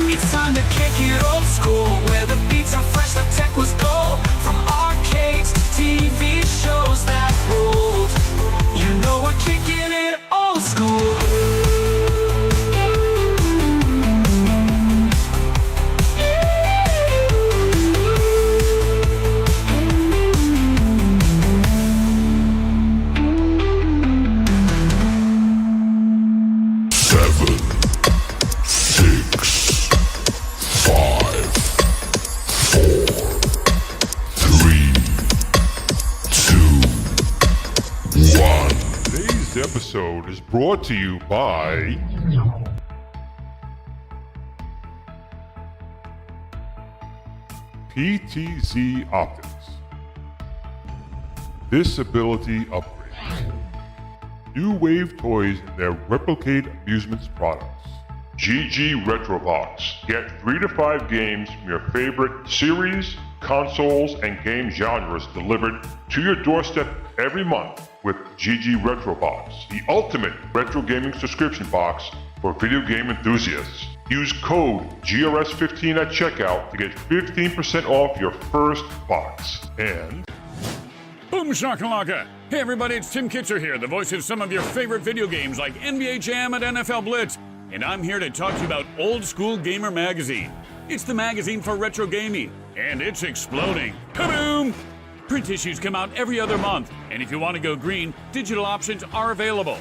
It's time to kick it old school. is brought to you by PTZ Optics. Disability upgrades. New Wave Toys and their Replicate Amusements products. GG Retrobox. Get 3 to 5 games from your favorite series, consoles, and game genres delivered to your doorstep every month with GG Retrobox, the ultimate retro gaming subscription box for video game enthusiasts. Use code GRS15 at checkout to get 15% off your first box. And Boom shakalaka! Hey everybody, it's Tim Kitzer here, the voice of some of your favorite video games like NBA Jam and NFL Blitz. And I'm here to talk to you about Old School Gamer Magazine. It's the magazine for retro gaming, and it's exploding. Kaboom! Print issues come out every other month, and if you want to go green, digital options are available.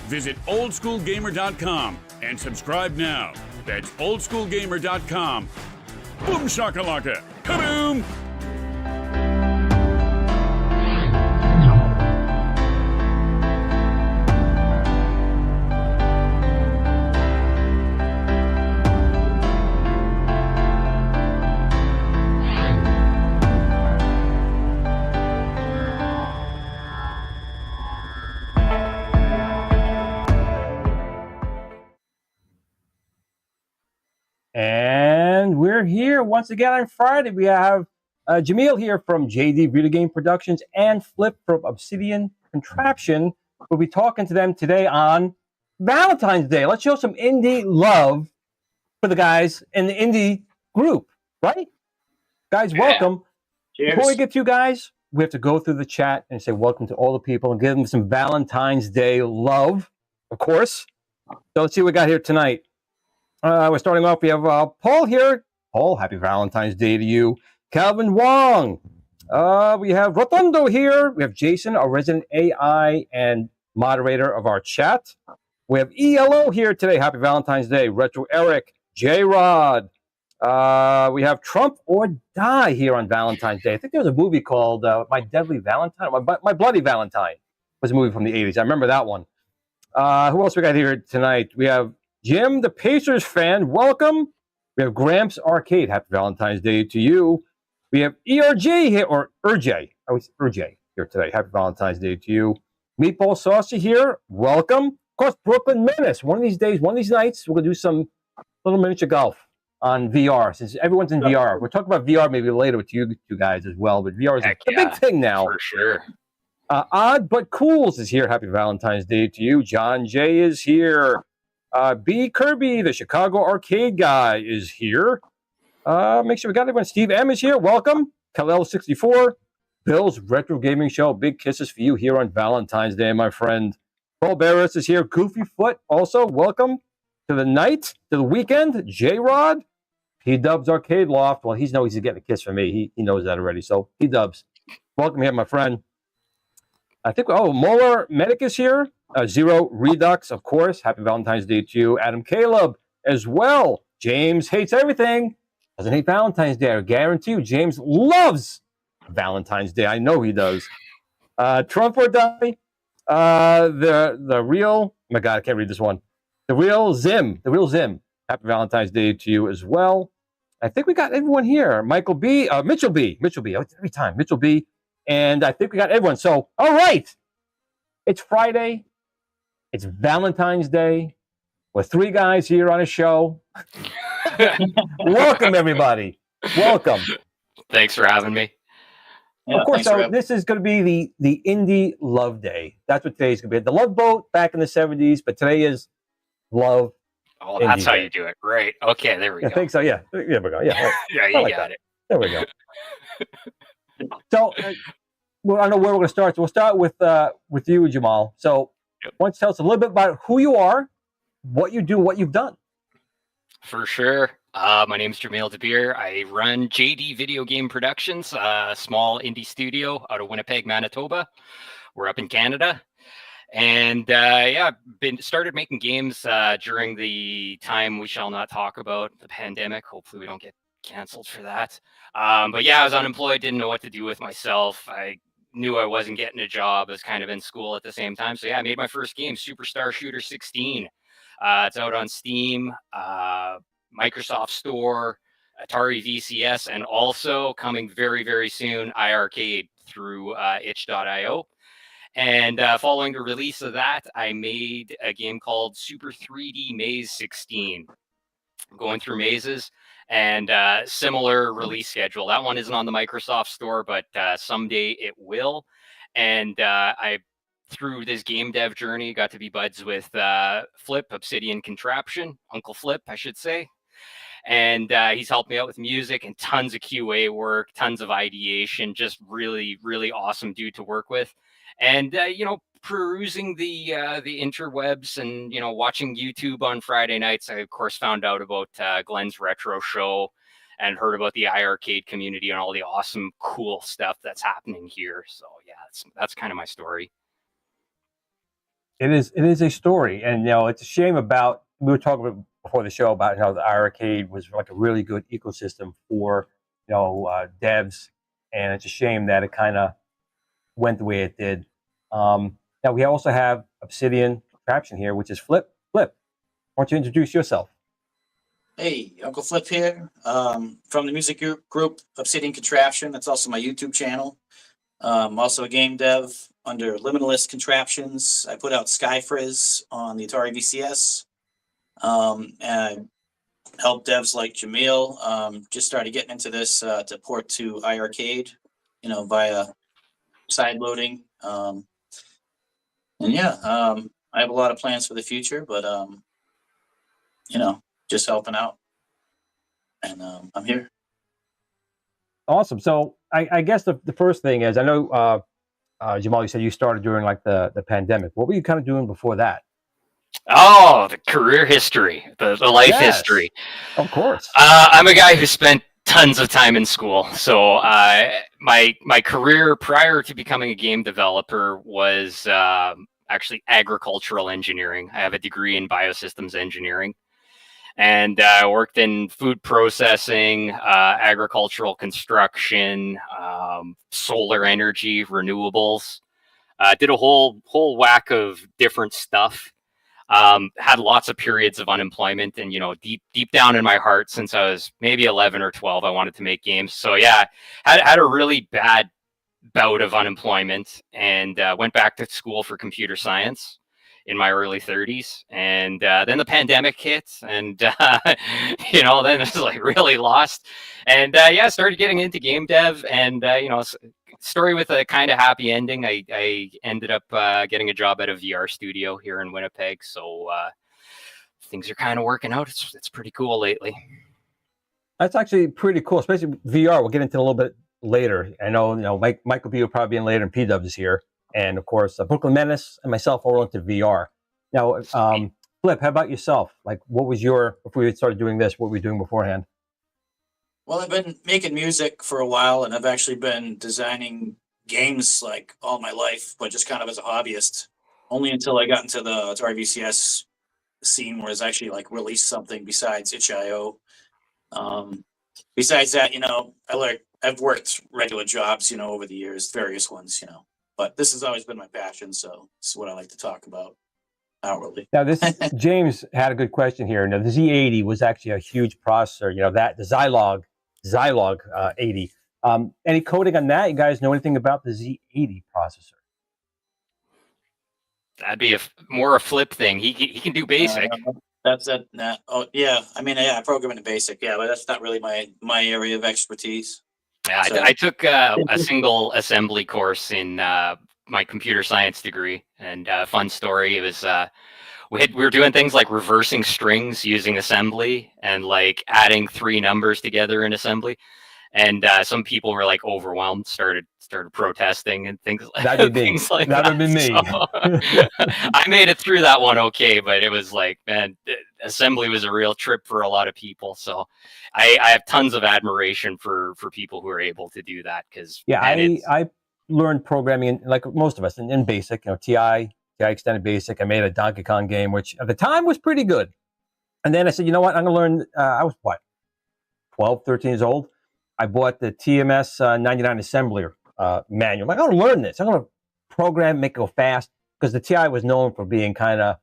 Visit oldschoolgamer.com and subscribe now. That's oldschoolgamer.com. Boom shakalaka! Kaboom! And we're here once again on Friday. We have Jameel here from JD Video Game Productions and Flip from Obsidian Contraption. We'll be talking to them today on Valentine's Day. Let's show some indie love for the guys in the indie group, right? Guys, welcome. Cheers. Before we get to you guys, we have to go through the chat and say welcome to all the people and give them some Valentine's Day love, of course. So let's see what we got here tonight. We're starting off. We have Paul here. Paul, happy Valentine's Day to you. Calvin Wong. We have Rotundo here. We have Jason, our resident AI and moderator of our chat. We have ELO here today. Happy Valentine's Day. Retro Eric, J-Rod. We have Trump or Die here on Valentine's Day. I think there was a movie called My Deadly Valentine. My Bloody Valentine was a movie from the 80s. I remember that one. Who else we got here tonight? We have Jim, the Pacers fan, welcome. We have Gramps Arcade, happy Valentine's Day to you. We have ERJ here, or Urj. Oh, it's Urj here today. Happy Valentine's Day to you. Meatball Saucy here, welcome. Of course, Brooklyn Menace. One of these days, one of these nights, we're going to do some little miniature golf on VR, since everyone's in VR. We're talking about VR maybe later with you two guys as well, but VR is a big thing now. For sure. Odd But Cools is here. Happy Valentine's Day to you. John J is here. B. Kirby, the Chicago arcade guy, is here. Make sure we got everyone. Steve M is here. Welcome. Kalel64. Bill's Retro Gaming Show. Big kisses for you here on Valentine's Day, my friend. Paul Barris is here. Goofy Foot also. Welcome to the night, to the weekend. J-Rod. P-Dubs Arcade Loft. Well, he knows he's getting a kiss from me. He knows that already. So, P-Dubs. Welcome here, my friend. I think, Molar Medic is here. Zero Redux, of course. Happy Valentine's Day to you. Adam Caleb as well. James hates everything. Doesn't hate Valentine's Day. I guarantee you, James loves Valentine's Day. I know he does. Trump or Die. The real, oh my God, I can't read this one. The real Zim. Happy Valentine's Day to you as well. I think we got everyone here. Michael B. Mitchell B. Every time. Mitchell B. And I think we got everyone. So, all right. It's Friday. It's Valentine's Day. We're 3 guys here on a show. Welcome, everybody. Welcome. Thanks for having me. Yeah, of course, so this is going to be the Indie Love Day. That's what today's going to be. The Love Boat back in the 70s, but today is Love. Oh, that's Indie how Day. You do it. Right. Okay, there we go. I think so, yeah. There we go. Yeah, right. Yeah, you got it. There we go. So, well, I don't know where we're going to start. So we'll start with you, Jamal. So why don't you tell us a little bit about who you are, what you do, what you've done? For sure. My name's Jameel DeBeer. I run JD Video Game Productions, a small indie studio out of Winnipeg, Manitoba. We're up in Canada. And started making games during the time we shall not talk about, the pandemic. Hopefully we don't get canceled for that. But yeah, I was unemployed, didn't know what to do with myself. I knew I wasn't getting a job. I was kind of in school at the same time. So yeah, I made my first game, Superstar Shooter 16. It's out on Steam, Microsoft Store, Atari VCS, and also coming very, very soon, iiRcade through itch.io. And following the release of that, I made a game called Super 3D Maze 16. Going through mazes, and similar release schedule. That one isn't on the Microsoft Store, but someday it will. And I, through this game dev journey, got to be buds with Flip, Obsidian Contraption, Uncle Flip, I should say. And he's helped me out with music and tons of QA work, tons of ideation, just really, really awesome dude to work with. And, you know, perusing the interwebs and, you know, watching YouTube on Friday nights, I, of course, found out about Glenn's Retro Show and heard about the iiRcade community and all the awesome, cool stuff that's happening here. So, yeah, that's kind of my story. It is a story. And, you know, it's a shame about, we were talking about before the show about how the iiRcade was like a really good ecosystem for, you know, devs. And it's a shame that it kind of went the way it did. Now we also have Obsidian Contraption here, which is Flip. Flip, why don't you introduce yourself? Hey, Uncle Flip here, from the music group Obsidian Contraption. That's also my YouTube channel. Also a game dev under Limitless Contraptions. I put out Skyfrizz on the Atari VCS. And I help devs like Jameel. Just started getting into this to port to iiRcade, you know, via side loading. And yeah, I have a lot of plans for the future, but you know, just helping out. And I'm here. Awesome. So I guess the first thing is, I know Jamal, you said you started during like the pandemic. What were you kind of doing before that? Oh, the career history, the life history. Of course. I'm a guy who spent tons of time in school. So my career prior to becoming a game developer was actually agricultural engineering. I have a degree in biosystems engineering. And I worked in food processing, agricultural construction, solar energy, renewables. Did a whole whack of different stuff. Had lots of periods of unemployment, and, you know, deep down in my heart, since I was maybe 11 or 12, I wanted to make games. So yeah, had a really bad bout of unemployment, and went back to school for computer science in my early 30s. And then the pandemic hit, and you know, then it was like really lost. And yeah, started getting into game dev, and you know, story with a kind of happy ending. I ended up getting a job at a VR studio here in Winnipeg. So things are kind of working out. It's pretty cool lately. That's actually pretty cool, especially VR. We'll get into it a little bit later. I know, you know, Michael B will probably be in later, and P-Dubs is here. And of course, Brooklyn Menace and myself are all into VR. Now, Flip, how about yourself? Like, what was before we started doing this, what were you doing beforehand? Well, I've been making music for a while, and I've actually been designing games like all my life, but just kind of as a hobbyist. Only until I got into the Atari VCS scene, where it's actually like released something besides itch.io. Besides that, you know, I've worked regular jobs, you know, over the years, various ones, you know. But this has always been my passion, so this is what I like to talk about outwardly. Now, James had a good question here. Now, the Z80 was actually a huge processor. You know, that the Zilog 80. Any coding on that? You guys know anything about the Z80 processor? That'd be more a Flip thing. He can do basic. That's it. Oh yeah, I mean, yeah, I program in basic. Yeah, but that's not really my area of expertise. Yeah, so. I took a single assembly course in my computer science degree, and fun story. It was we were doing things like reversing strings using assembly, and like adding 3 numbers together in assembly. And some people were like overwhelmed, started protesting and things like that. Things like that would be me. So, I made it through that one okay, but it was like, man, assembly was a real trip for a lot of people. So I have tons of admiration for people who are able to do that, because yeah, I learned programming like most of us in basic, you know, TI extended basic. I made a Donkey Kong game, which at the time was pretty good. And then I said, you know what, I'm gonna learn. I was 12, 13 years old. I bought the TMS 99 assembler manual. I'm like, I'm going to learn this. I'm going to program, make it go fast, because the TI was known for being kind of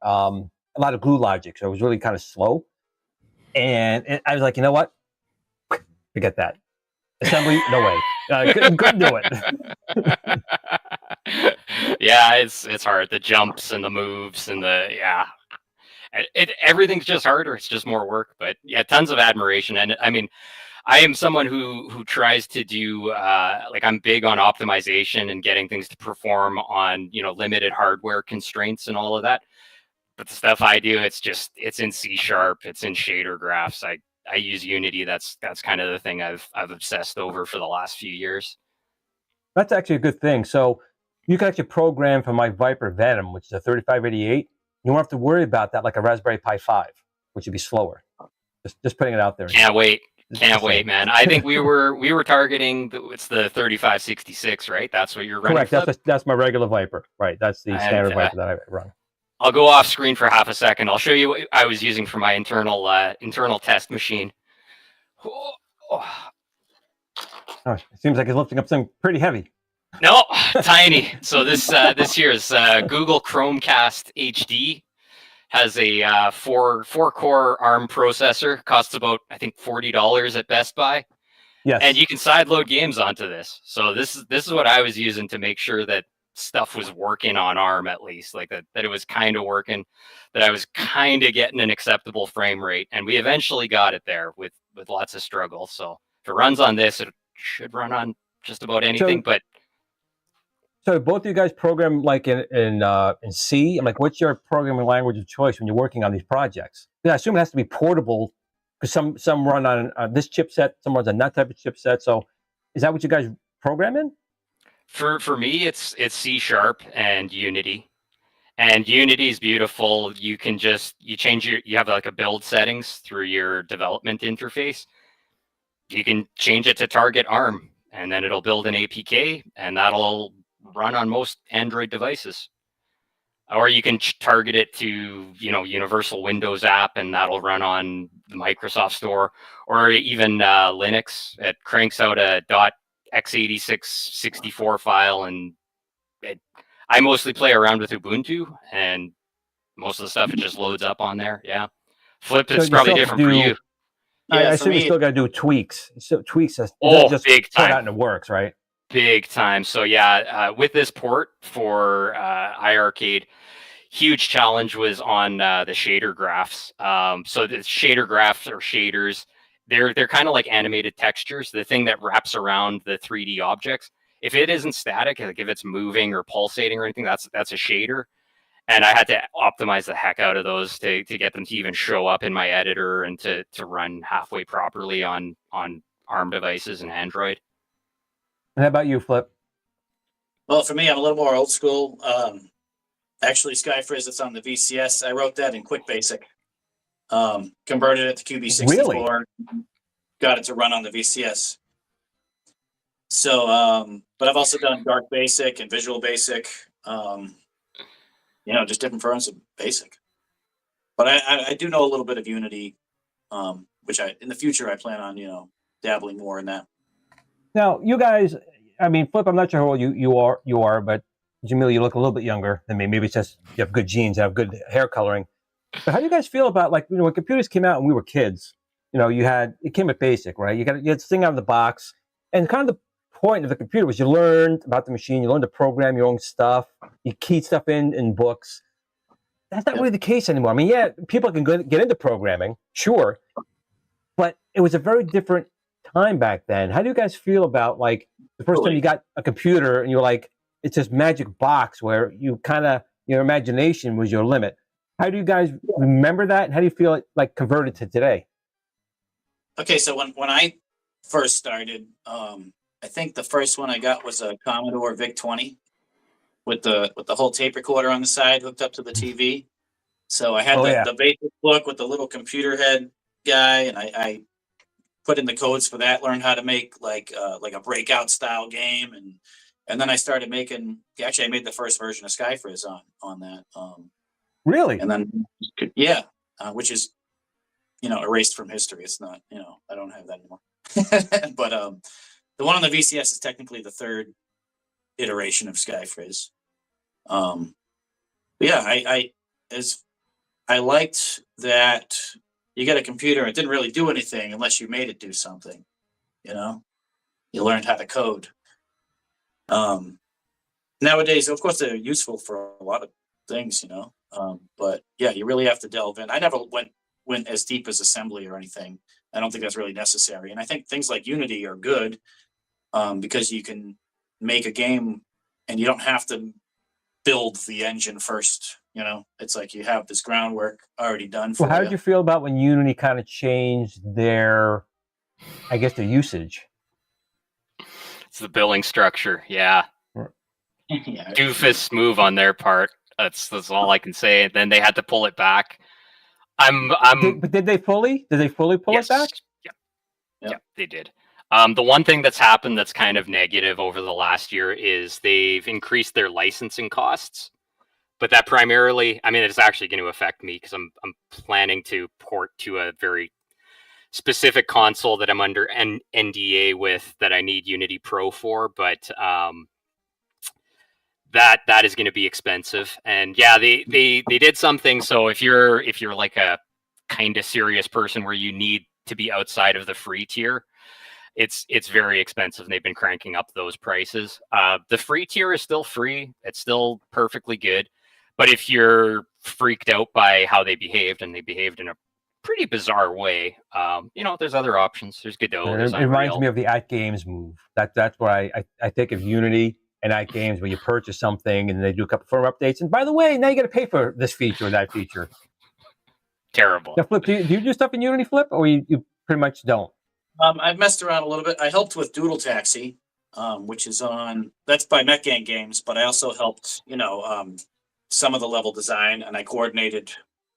a lot of glue logic, so it was really kind of slow. And I was like, you know what? Forget that. Assembly, no way. Couldn't do it. Yeah, it's hard. The jumps and the moves and everything's just harder. It's just more work. But yeah, tons of admiration. And I mean, I am someone who tries to do like, I'm big on optimization and getting things to perform on, you know, limited hardware constraints and all of that. But the stuff I do, it's in C#, it's in shader graphs. I use Unity. That's kind of the thing I've obsessed over for the last few years. That's actually a good thing. So you can actually program for my Viper Venom, which is a 3588. You won't have to worry about that like a Raspberry Pi 5, which would be slower. Just putting it out there. Can't wait. Can't wait, man. I think we were targeting it's the 3566, right? That's what you're running. Correct. That's my regular Viper. Right. That's the standard Viper that I run. I'll go off screen for half a second. I'll show you what I was using for my internal test machine. Oh, it seems like it's lifting up something pretty heavy. No, tiny. So this year's Google Chromecast HD has a four core ARM processor. Costs about, I think, $40 at Best Buy. Yes. And you can sideload games onto this. So this is what I was using to make sure that stuff was working on ARM, at least, like that it was kind of working, that I was kind of getting an acceptable frame rate. And we eventually got it there with lots of struggle. So if it runs on this, it should run on just about anything. So both of you guys program like in C. I'm like, what's your programming language of choice when you're working on these projects? I assume it has to be portable, because some run on this chipset, some runs on that type of chipset. So is that what you guys program in? For me, it's C# and Unity. And Unity is beautiful. You can you have like a build settings through your development interface. You can change it to target ARM, and then it'll build an APK, and that'll run on most Android devices. Or you can target it to, you know, Universal Windows app, and that'll run on the Microsoft Store, or even Linux. It cranks out a .x86 64 file, and I mostly play around with Ubuntu, and most of the stuff it just loads up on there. Yeah, Flip, it's probably different for you. I assume you still got to do tweaks. So tweaks just big time. Put out and it works, right? Big time. So yeah, with this port for iiRcade, huge challenge was on the shader graphs. So the shader graphs or shaders, they're kind of like animated textures, the thing that wraps around the 3D objects. If it isn't static, like if it's moving or pulsating or anything, that's a shader. And I had to optimize the heck out of those to get them to even show up in my editor and to run halfway properly on ARM devices and Android. And how about you, Flip? Well, for me, I'm a little more old school. Actually, SkyFrizz, it's on the VCS. I wrote that in Quick Basic. Converted it to QB64. Really? Got it to run on the VCS. So, but I've also done Dark Basic and Visual Basic. You know, just different versions of Basic. But I do know a little bit of Unity, which in the future I plan on, you know, dabbling more in that. Now, you guys, I mean, Flip, I'm not sure how old you are, but Jameel, you look a little bit younger than me. Maybe it's just you have good genes, you have good hair coloring. But how do you guys feel about, like, you know, when computers came out and we were kids, you know, it came with BASIC, right? You had this thing out of the box, and kind of the point of the computer was you learned about the machine, you learned to program your own stuff, you keyed stuff in books. That's not really the case anymore. I mean, yeah, people can get into programming, sure, but it was a very different time back then. How do you guys feel about, like, the first time you got a computer and you're like, it's this magic box where you kind of, your imagination was your limit? How do you guys remember that, and how do you feel like converted to today? Okay, so when I first started, I think the first one I got was a Commodore VIC-20 with the whole tape recorder on the side hooked up to the TV. So I had the basic book with the little computer head guy, and I put in the codes for that, learned how to make like a breakout style game, and then I started making. Actually, I made the first version of SkyFrizz on that. Really? And then which is, you know, erased from history. It's not, you know, I don't have that anymore. But the one on the VCS is technically the third iteration of Skyfrizz. Yeah, I liked that you get a computer, it didn't really do anything unless you made it do something. You know, you learned how to code. Nowadays, of course, they're useful for a lot of things, you know. But yeah, you really have to delve in. I never went as deep as assembly or anything. I don't think that's really necessary. And I think things like Unity are good because you can make a game and you don't have to build the engine first. You know, it's like you have this groundwork already done for Well, how you. did you feel about when Unity kind of changed their, I guess, their usage? It's the billing structure. Yeah. Yeah. Doofus move on their part. That's all I can say. And then they had to pull it back. But did they fully pull yes. it back? Yeah, they did. The one thing that's happened that's kind of negative over the last year is they've increased their licensing costs. But that primarily, I mean, it's actually going to affect me because I'm planning to port to a very specific console that I'm under NDA with that I need Unity Pro for. But that is going to be expensive. And yeah, they did something. So if you're like a kind of serious person where you need to be outside of the free tier, it's very expensive. And they've been cranking up those prices. The free tier is still free. It's still perfectly good. But if you're freaked out by how they behaved, and they behaved in a pretty bizarre way, you know, there's other options. There's Godot. There's It reminds me of the @Games move. That's why I think of Unity and @Games, where you purchase something and they do a couple firmware updates. And by the way, now you got to pay for this feature or that feature. Terrible. Now, Flip, do you do stuff in Unity, Flip, or you pretty much don't? I've messed around a little bit. I helped with Doodle Taxi, which is that's by Metgang Games, but I also helped, you know, some of the level design, and I coordinated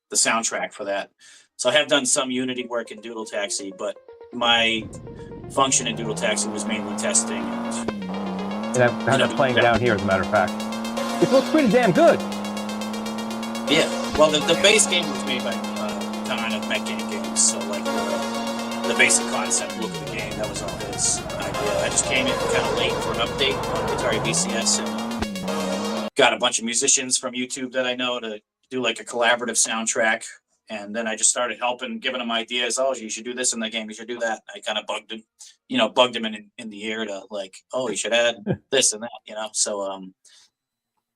the soundtrack for that. So I have done some Unity work in Doodle Taxi, but my function in Doodle Taxi was mainly testing. And I've had it playing down here, as a matter of fact. It looks pretty damn good. Yeah, well, the base game was made by Don of Metgang Games, so like the basic concept look of the game, that was all his idea. I just came in kind of late for an update on Atari VCS and got a bunch of musicians from YouTube that I know to do like a collaborative soundtrack. And then I just started helping, giving them ideas. Oh, you should do this in the game. You should do that. I kind of bugged him in the ear to like, oh, you should add this and that, you know? So,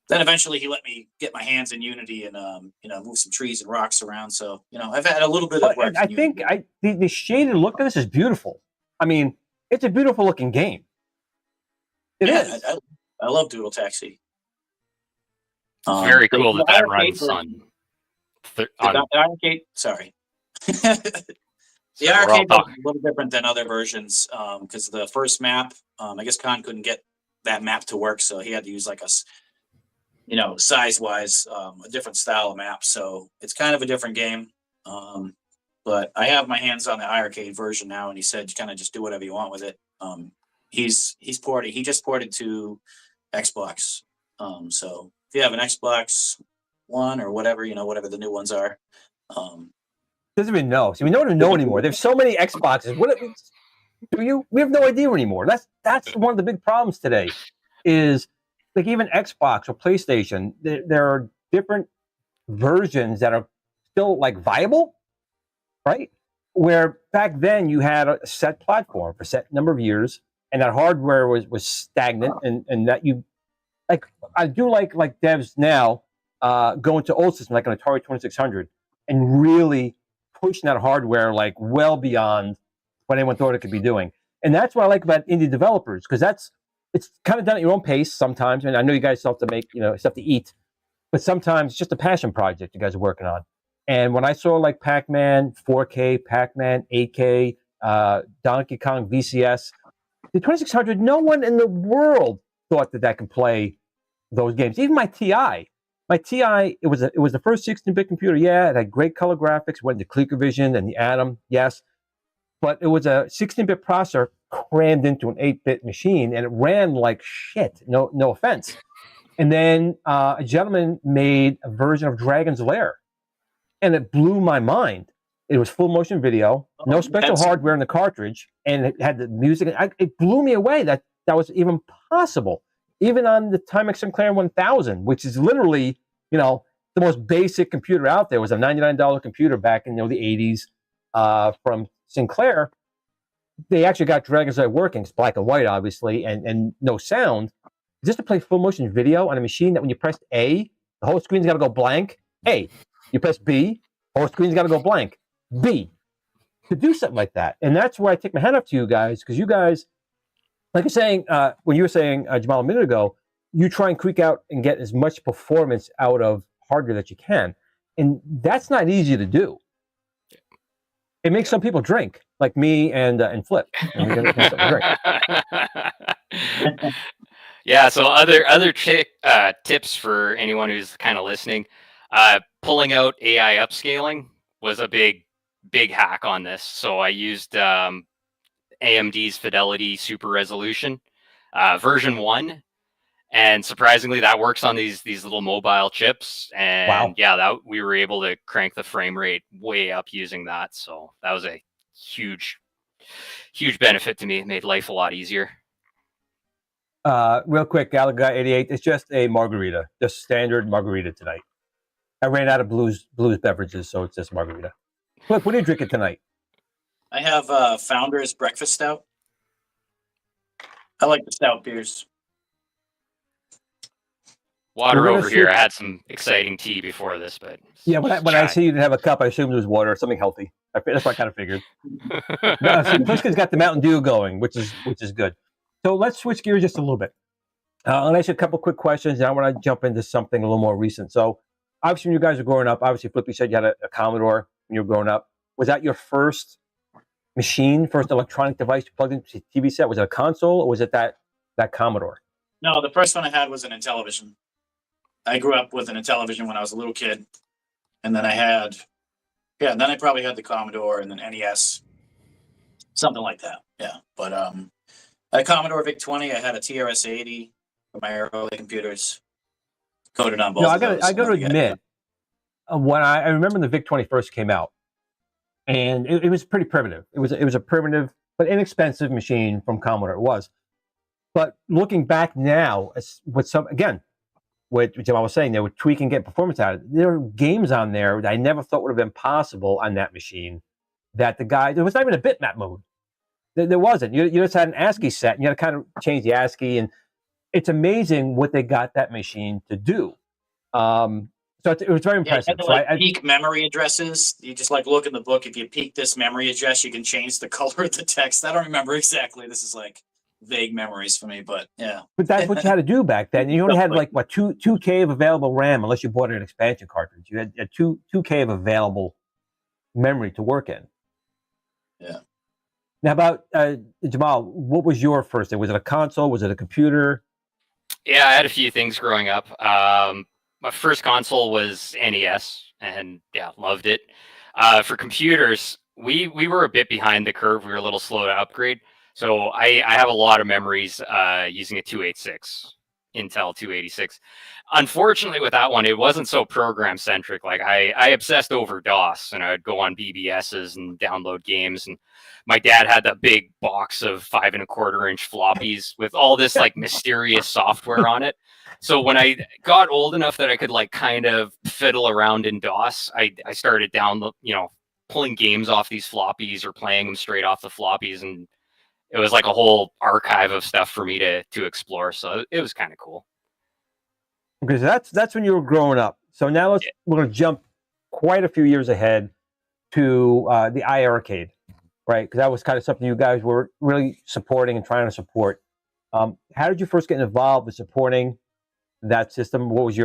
then eventually he let me get my hands in Unity and, you know, move some trees and rocks around. So, you know, I've had a little bit of work. I think the shaded look of this is beautiful. I mean, it's a beautiful looking game. It is. I love Doodle Taxi. Very cool that runs on the iiRcade. Sorry. The iiRcade was a little different than other versions because the first map, I guess Khan couldn't get that map to work, so he had to use like a, you know, size-wise, a different style of map. So it's kind of a different game. But I have my hands on the iiRcade version now, and he said, kind of just do whatever you want with it. He just ported to Xbox. So if you have an Xbox One or whatever, you know, whatever the new ones are. Doesn't even know. See, we don't know anymore. There's so many Xboxes. We have no idea anymore. That's one of the big problems today. Is like even Xbox or PlayStation, there are different versions that are still like viable, right? Where back then you had a set platform for a set number of years, and that hardware was stagnant, and that you like. I do like devs now going to old systems like an Atari 2600 and really pushing that hardware like well beyond what anyone thought it could be doing. And that's what I like about indie developers, because it's kind of done at your own pace sometimes. And I know you guys still have to make, you know, stuff to eat, but sometimes it's just a passion project you guys are working on. And when I saw like Pac-Man 4K, Pac-Man 8K, Donkey Kong VCS, the 2600, no one in the world thought that could play those games. Even my TI. My TI, it was the first 16-bit computer. Yeah, it had great color graphics, went into ColecoVision and the Atom, yes. But it was a 16-bit processor crammed into an 8-bit machine, and it ran like shit, no offense. And then a gentleman made a version of Dragon's Lair, and it blew my mind. It was full motion video, no special that's- hardware in the cartridge, and it had the music. It blew me away that was even possible, even on the Timex Sinclair 1000, which is literally, the most basic computer out there. It was a $99 computer back in the 80s from Sinclair. They actually got Dragon's Eye working. It's black and white, obviously, and no sound. Just to play full motion video on a machine that when you press A, the whole screen's got to go blank. A, you press B, the whole screen's got to go blank. B, to do something like that. And that's where I take my hat off to you guys, because you guys, like you're saying, when you were saying, Jameel, a minute ago, you try and creak out and get as much performance out of hardware that you can. And that's not easy to do. It makes some people drink, like me and Flip. And yeah, so other tips for anyone who's kind of listening, pulling out AI upscaling was a big hack on this. So I used AMD's Fidelity Super Resolution version 1, and surprisingly that works on these little mobile chips. And wow. Yeah, we were able to crank the frame rate way up using that. So that was a huge benefit to me. It made life a lot easier. Real quick, Gallagher 88. It's just a margarita, just standard margarita tonight. I ran out of blues beverages, so it's just margarita. Look, what are you drinking tonight? I have Founder's Breakfast Stout. I like the stout beers. Water over here. I had some exciting tea before this, but yeah, when I see you didn't have a cup, I assumed it was water, something healthy. That's what I kind of figured. No, see, Pliska's got the Mountain Dew going, which is good. So let's switch gears just a little bit. I'll ask you a couple quick questions, and I want to jump into something a little more recent. So obviously, when you guys were growing up, obviously, Flip, you said you had a Commodore when you were growing up. Was that your first machine, first electronic device you plugged into a TV set? Was it a console, or was it that Commodore? No, the first one I had was an Intellivision. I grew up with an Intellivision when I was a little kid, and then I probably had the Commodore and then NES, something like that. Yeah, but I had a Commodore VIC-20. I had a TRS-80 for my early computers. Coded on both. No, I got to admit, when I remember the VIC-20 first came out, and it was pretty primitive. It was a primitive but inexpensive machine from Commodore. It was, but looking back now, with what Jameel was saying, they were tweaking, getting performance out of it. There were games on there that I never thought would have been possible on that machine. That there was not even a bitmap mode. There wasn't. You just had an ASCII set, and you had to kind of change the ASCII, and it's amazing what they got that machine to do. So it was very impressive. Peak memory addresses. You just look in the book. If you peak this memory address, you can change the color of the text. I don't remember exactly. This is vague memories for me, but yeah. But that's what you had to do back then. You only had 2K of available RAM unless you bought an expansion cartridge. You had 2K of available memory to work in. Yeah. Now about Jameel, what was your first thing? Was it a console? Was it a computer? Yeah, I had a few things growing up. My first console was NES, and yeah, loved it. For computers, we were a bit behind the curve. We were a little slow to upgrade. So I have a lot of memories using a 286, Intel 286. Unfortunately, with that one, it wasn't so program centric. I obsessed over DOS, and I would go on BBSs and download games. And my dad had that big box of 5 1/4-inch floppies with all this mysterious software on it. So when I got old enough that I could kind of fiddle around in DOS, I started pulling games off these floppies or playing them straight off the floppies, and it was like a whole archive of stuff for me to explore. So it was kind of cool. Okay, so that's when you were growing up. So now we're going to jump quite a few years ahead to the iiRcade, right? Because that was kind of something you guys were really supporting and trying to support. How did you first get involved with supporting that system? What was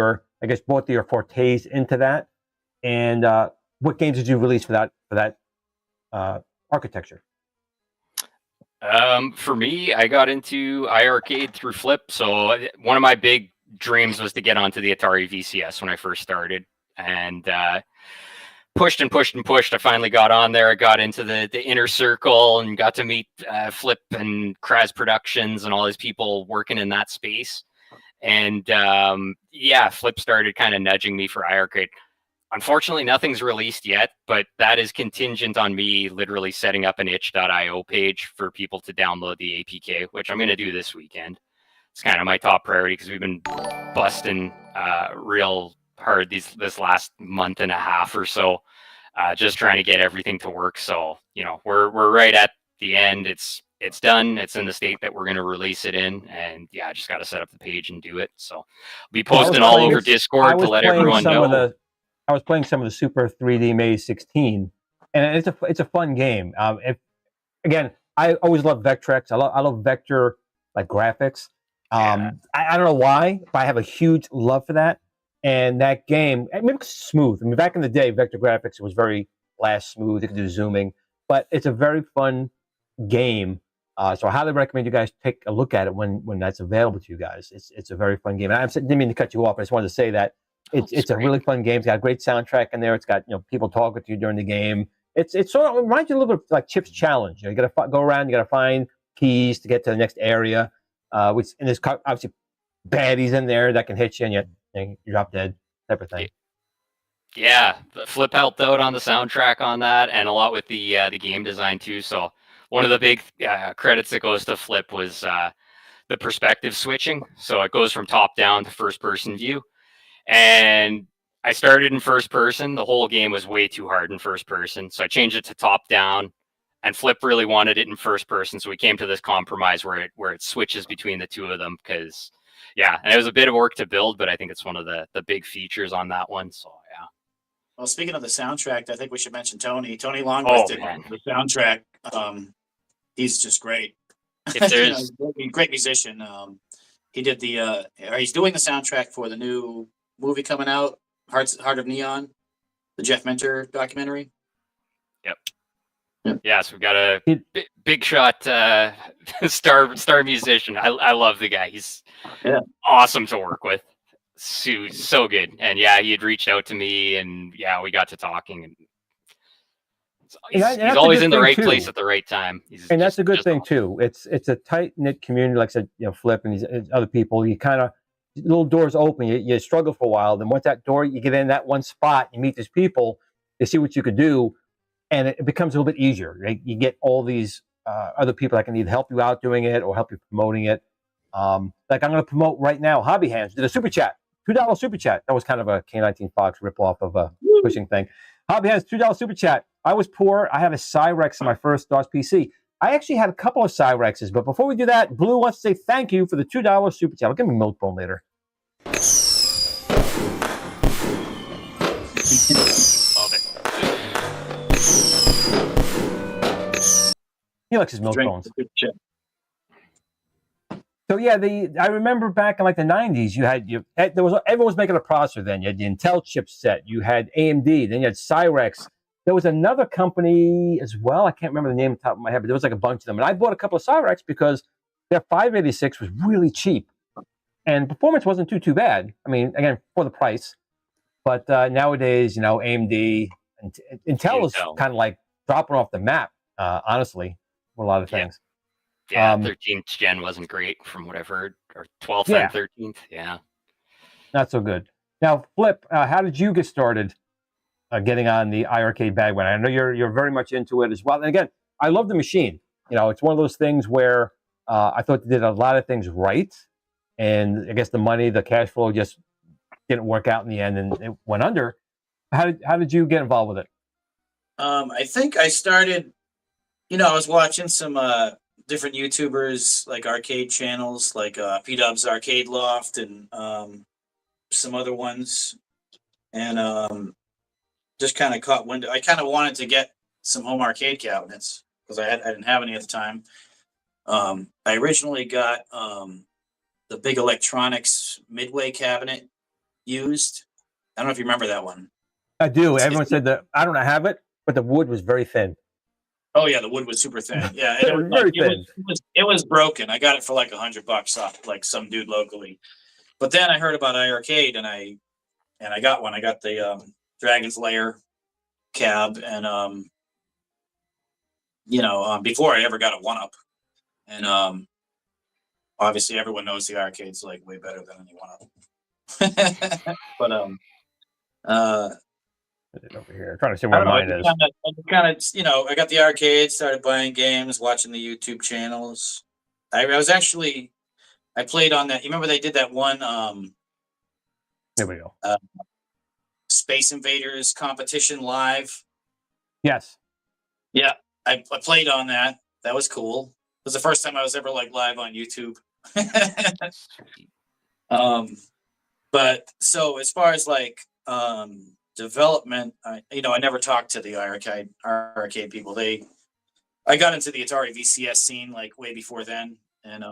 both of your fortes into that, and what games did you release for that architecture? For me, I got into iiRcade through Flip. So one of my big dreams was to get onto the Atari VCS when I first started, and pushed and pushed and pushed. I finally got on there. I got into the inner circle and got to meet Flip and Kraz Productions and all these people working in that space. And Flip started kind of nudging me for iiRcade. Unfortunately, nothing's released yet, but that is contingent on me literally setting up an itch.io page for people to download the APK, which I'm going to do this weekend. It's kind of my top priority because we've been busting real hard this last month and a half or so, just trying to get everything to work. So, you know, we're right at the end. It's done. It's in the state that we're going to release it in, and yeah, I just got to set up the page and do it. So I'll be posting all over Discord to let everyone know. I was playing some of the Super 3D Maze 16, and it's a fun game. Again, I always love Vectrex. I love vector like graphics. I don't know why, but I have a huge love for that. And that game, maybe it's smooth. I mean, back in the day, vector graphics was very smooth. You could do zooming, but it's a very fun game. So I highly recommend you guys take a look at it when that's available to you guys. It's a very fun game. And I didn't mean to cut you off. I just wanted to say that it's a really fun game. It's got a great soundtrack in there. It's got people talking to you during the game. It sort of reminds you a little bit like Chip's Challenge. You got to go around. You got to find keys to get to the next area. And there's obviously baddies in there that can hit you and you drop dead type of thing. Yeah, Flip helped out on the soundtrack on that, and a lot with the game design too. So one of the big credits that goes to Flip was the perspective switching. So it goes from top down to first person view. And I started in first person. The whole game was way too hard in first person. So I changed it to top down, and Flip really wanted it in first person. So we came to this compromise where it switches between the two of them because, yeah, and it was a bit of work to build, but I think it's one of the big features on that one. So, yeah. Well, speaking of the soundtrack, I think we should mention Tony. Tony Longworth did the soundtrack. He's just great. He's a great musician. He did he's doing the soundtrack for the new movie coming out, Heart of Neon, the Jeff Mentor documentary. Yep. Yeah, so we've got a big shot star musician. I love the guy. He's awesome to work with. So good. And yeah, he had reached out to me, and yeah, we got to talking, and he's always in the right place at the right time. And that's a good thing too. It's a tight knit community, like I said, Flip and these other people. You kind of little doors open. You struggle for a while. Then once that door, you get in that one spot, you meet these people, you see what you could do, and it becomes a little bit easier. Right? You get all these other people that can either help you out doing it or help you promoting it. Like I'm going to promote right now. Hobby Hands did a super chat, $2 super chat. That was kind of a K19 Fox ripoff of a pushing thing. Hobby Hands $2 super chat. I was poor. I had a Cyrex in my first DOS PC. I actually had a couple of Cyrexes, but before we do that, Blue wants to say thank you for the $2 super chat. I'll give him a milk bone later. Love it. He likes his milk bones. So yeah, I remember back in like the 90s, everyone was making a processor then. You had the Intel chipset, you had AMD, then you had Cyrex. There was another company as well. I can't remember the name off the top of my head, but there was like a bunch of them. And I bought a couple of Cyrex because their 586 was really cheap. And performance wasn't too bad. I mean, again, for the price. But nowadays, AMD and Intel is kind of like dropping off the map, honestly, for a lot of things. Yeah, 13th gen wasn't great from what I've heard, or 12th and 13th. Yeah. Not so good. Now, Flip, how did you get started getting on the iiRcade bandwagon? I know you're very much into it as well. And again, I love the machine. It's one of those things where I thought they did a lot of things right. And I guess the money, the cash flow just didn't work out in the end and it went under. How did you get involved with it? I think I started, I was watching some different YouTubers, like arcade channels, like P-Dub's Arcade Loft and some other ones. And just kind of caught wind. I kind of wanted to get some home arcade cabinets because I didn't have any at the time. I originally got the big electronics Midway cabinet used. I don't know if you remember that one. I do. Everyone said that. I don't have it, but the wood was very thin. Oh yeah, the wood was super thin. Yeah, it was very thin. It was broken. I got it for like $100 off like some dude locally. But then I heard about iiRcade and I got one. I got the Dragon's Lair cab and before I ever got a 1-up. And obviously everyone knows the iiRcade's like way better than any 1-up. But Is it over here? I'm trying to see I where don't know. mine is. Kind of, you know, I got the arcade, started buying games, watching the YouTube channels. I was actually, I played on that. You remember they did that one There we go. Space Invaders competition live? Yes. Yeah, I played on that. That was cool. It was the first time I was ever like live on YouTube. But so as far as like development, I never talked to the iiRcade people. I got into the Atari VCS scene like way before then, and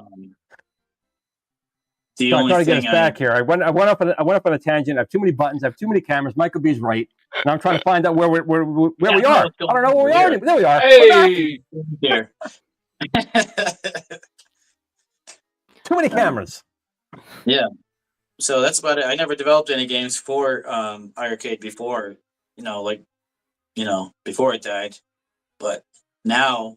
the So I only try to get thing us back here. I went up on a tangent. I have too many buttons. I have too many cameras. Michael B's right. And I'm trying to find out where we are. I don't know where we are. There we are. Hey, there. Too many cameras. Yeah. So that's about it. I never developed any games for iiRcade before, before it died. But now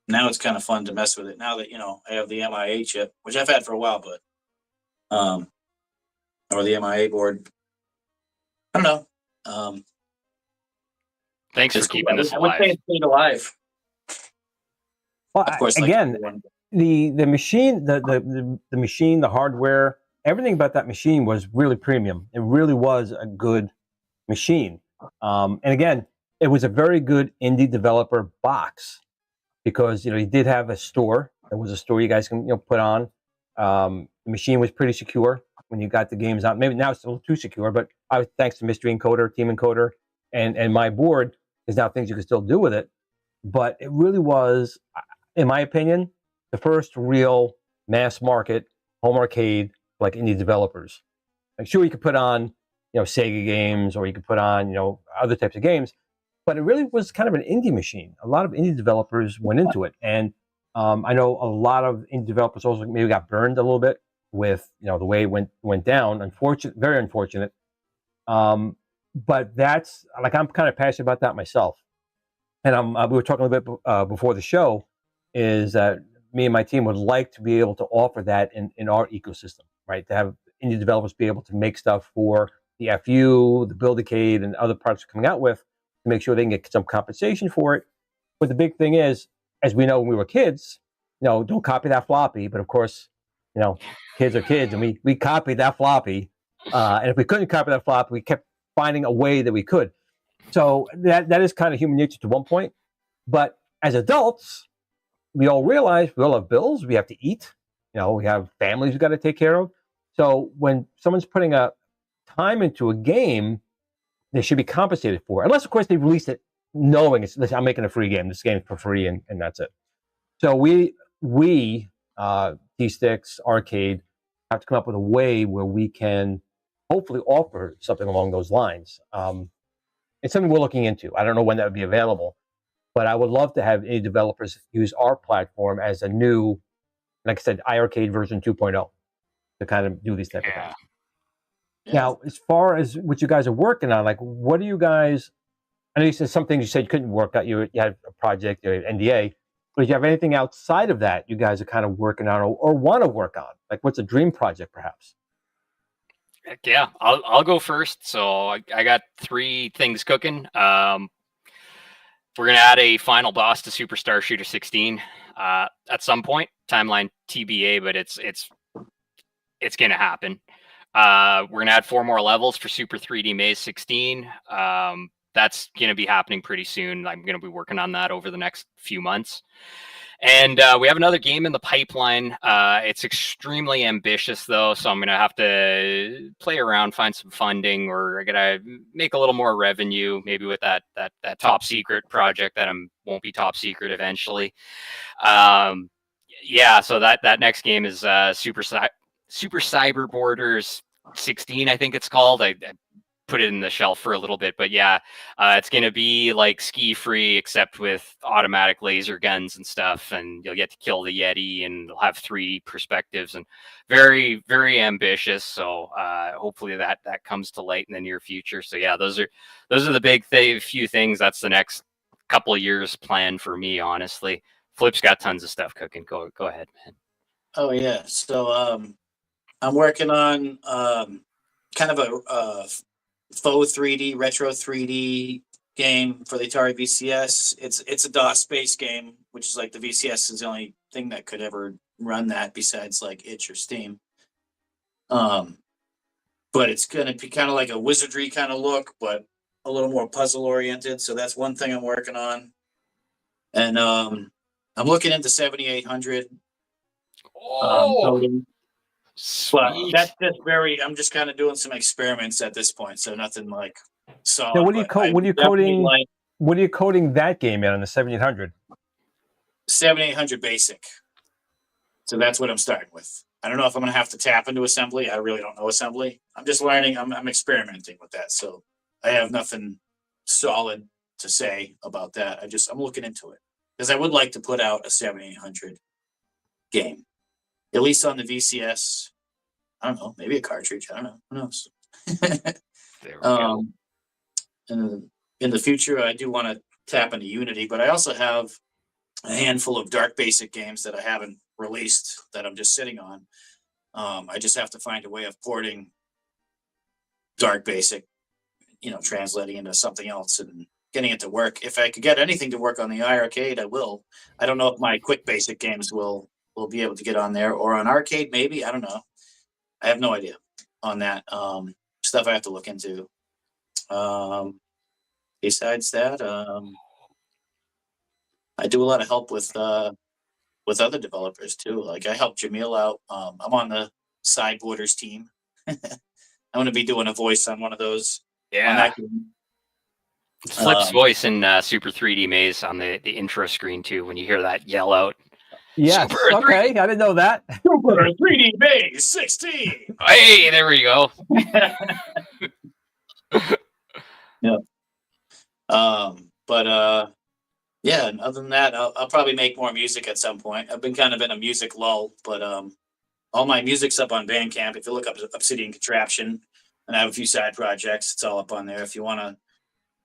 it's kind of fun to mess with it. Now that I have the MIA chip, which I've had for a while, but or the MIA board. I don't know. Thanks for keeping this alive. I would say it stayed alive. Well, Of course, again, the machine, the machine, the hardware, everything about that machine was really premium. It really was a good machine. And again, it was a very good indie developer box because you did have a store. There was a store you guys can put on. The machine was pretty secure when you got the games out. Maybe now it's a little too secure, but thanks to Mystery Encoder, Team Encoder, and my board, there's now things you can still do with it. But it really was, in my opinion, the first real mass market home arcade like indie developers. I'm sure you could put on, Sega games, or you could put on, other types of games, but it really was kind of an indie machine. A lot of indie developers went into it, and I know a lot of indie developers also maybe got burned a little bit with the way it went down. Unfortunate, very unfortunate. But that's like I'm kind of passionate about that myself, and we were talking a little bit before the show. Is that me and my team would like to be able to offer that in our ecosystem, right? To have indie developers be able to make stuff for the FU, the Build-A-Cade, and other products coming out with, to make sure they can get some compensation for it. But the big thing is, as we know when we were kids, don't copy that floppy. But of course, kids are kids, and we copied that floppy. And if we couldn't copy that floppy, we kept finding a way that we could. So that is kind of human nature to one point. But as adults, we all realize we all have bills. We have to eat. We have families we got to take care of. So when someone's putting a time into a game, they should be compensated for. Unless, of course, they release it knowing I'm making a free game. This game is for free, and that's it. So we T-Sticks, Arcade, have to come up with a way where we can hopefully offer something along those lines. It's something we're looking into. I don't know when that would be available, but I would love to have any developers use our platform as a new, like I said, iiRcade version 2.0 to kind of do these type of things. Yeah. Now, as far as what you guys are working on, like, what do you guys? I know you said some things you said you couldn't work out. You had a project, you had NDA, but do you have anything outside of that you guys are kind of working on or want to work on? Like, what's a dream project, perhaps? Heck yeah, I'll go first. So I got 3 things cooking. We're gonna add a final boss to Superstar Shooter 16 at some point. Timeline TBA, but it's gonna happen. We're gonna add 4 more levels for Super 3D Maze 16. That's gonna be happening pretty soon. I'm gonna be working on that over the next few months. And we have another game in the pipeline. It's extremely ambitious, though, so I'm going to have to play around, find some funding, or I got to make a little more revenue, maybe with that top secret project that won't be top secret eventually. Yeah, so that next game is Super Cyber Borders 16, I think it's called. I put it in the shelf for a little bit, but yeah, it's going to be like ski free except with automatic laser guns and stuff, and you'll get to kill the Yeti, and it'll have 3D perspectives, and very, very ambitious. So hopefully that comes to light in the near future. So yeah, those are the big few things. That's the next couple of years plan for me, honestly. Flip's got tons of stuff cooking. Go ahead, man. Oh yeah, so I'm working on kind of a faux 3D, retro 3D game for the Atari VCS. It's a DOS-based game, which is like the VCS is the only thing that could ever run that besides like itch or Steam. But it's gonna be kind of like a wizardry kind of look, but a little more puzzle oriented. So that's one thing I'm working on. And I'm looking into 7800. Coding. But Sweet. that's just I'm just kind of doing some experiments at this point. So nothing like solid. Now, what are you but I what are you definitely coding? like What are you coding that game in on the 7800? 7800 basic. So that's what I'm starting with. I don't know if I'm going to have to tap into assembly. I really don't know assembly. I'm just learning. I'm experimenting with that. So I have nothing solid to say about that. I'm looking into it because I would like to put out a 7800 game, at least on the VCS. I don't know, maybe a cartridge. I don't know. Who knows? There we go. And in the future, I do want to tap into Unity, but I also have a handful of dark basic games that I haven't released that I'm just sitting on. I just have to find a way of porting dark basic, translating into something else and getting it to work. If I could get anything to work on the iiRcade, I will. I don't know if my quick basic games will be able to get on there or on arcade, maybe. I don't know. I have no idea on that. Stuff I have to look into. Besides that, I do a lot of help with other developers too. Like I help Jameel out. I'm on the Sideboarders team. I'm going to be doing a voice on one of those. Yeah. On that game. Flip's voice in Super 3D Maze on the intro screen too. When you hear that yell out. Yes. Super Okay. I didn't know that. Super 3D Maze 16. Hey, there we go. Yeah. Yeah, and other than that, I'll probably make more music at some point. I've been kind of in a music lull, but all my music's up on Bandcamp. If you look up Obsidian Contraption, and I have a few side projects, it's all up on there. If you want to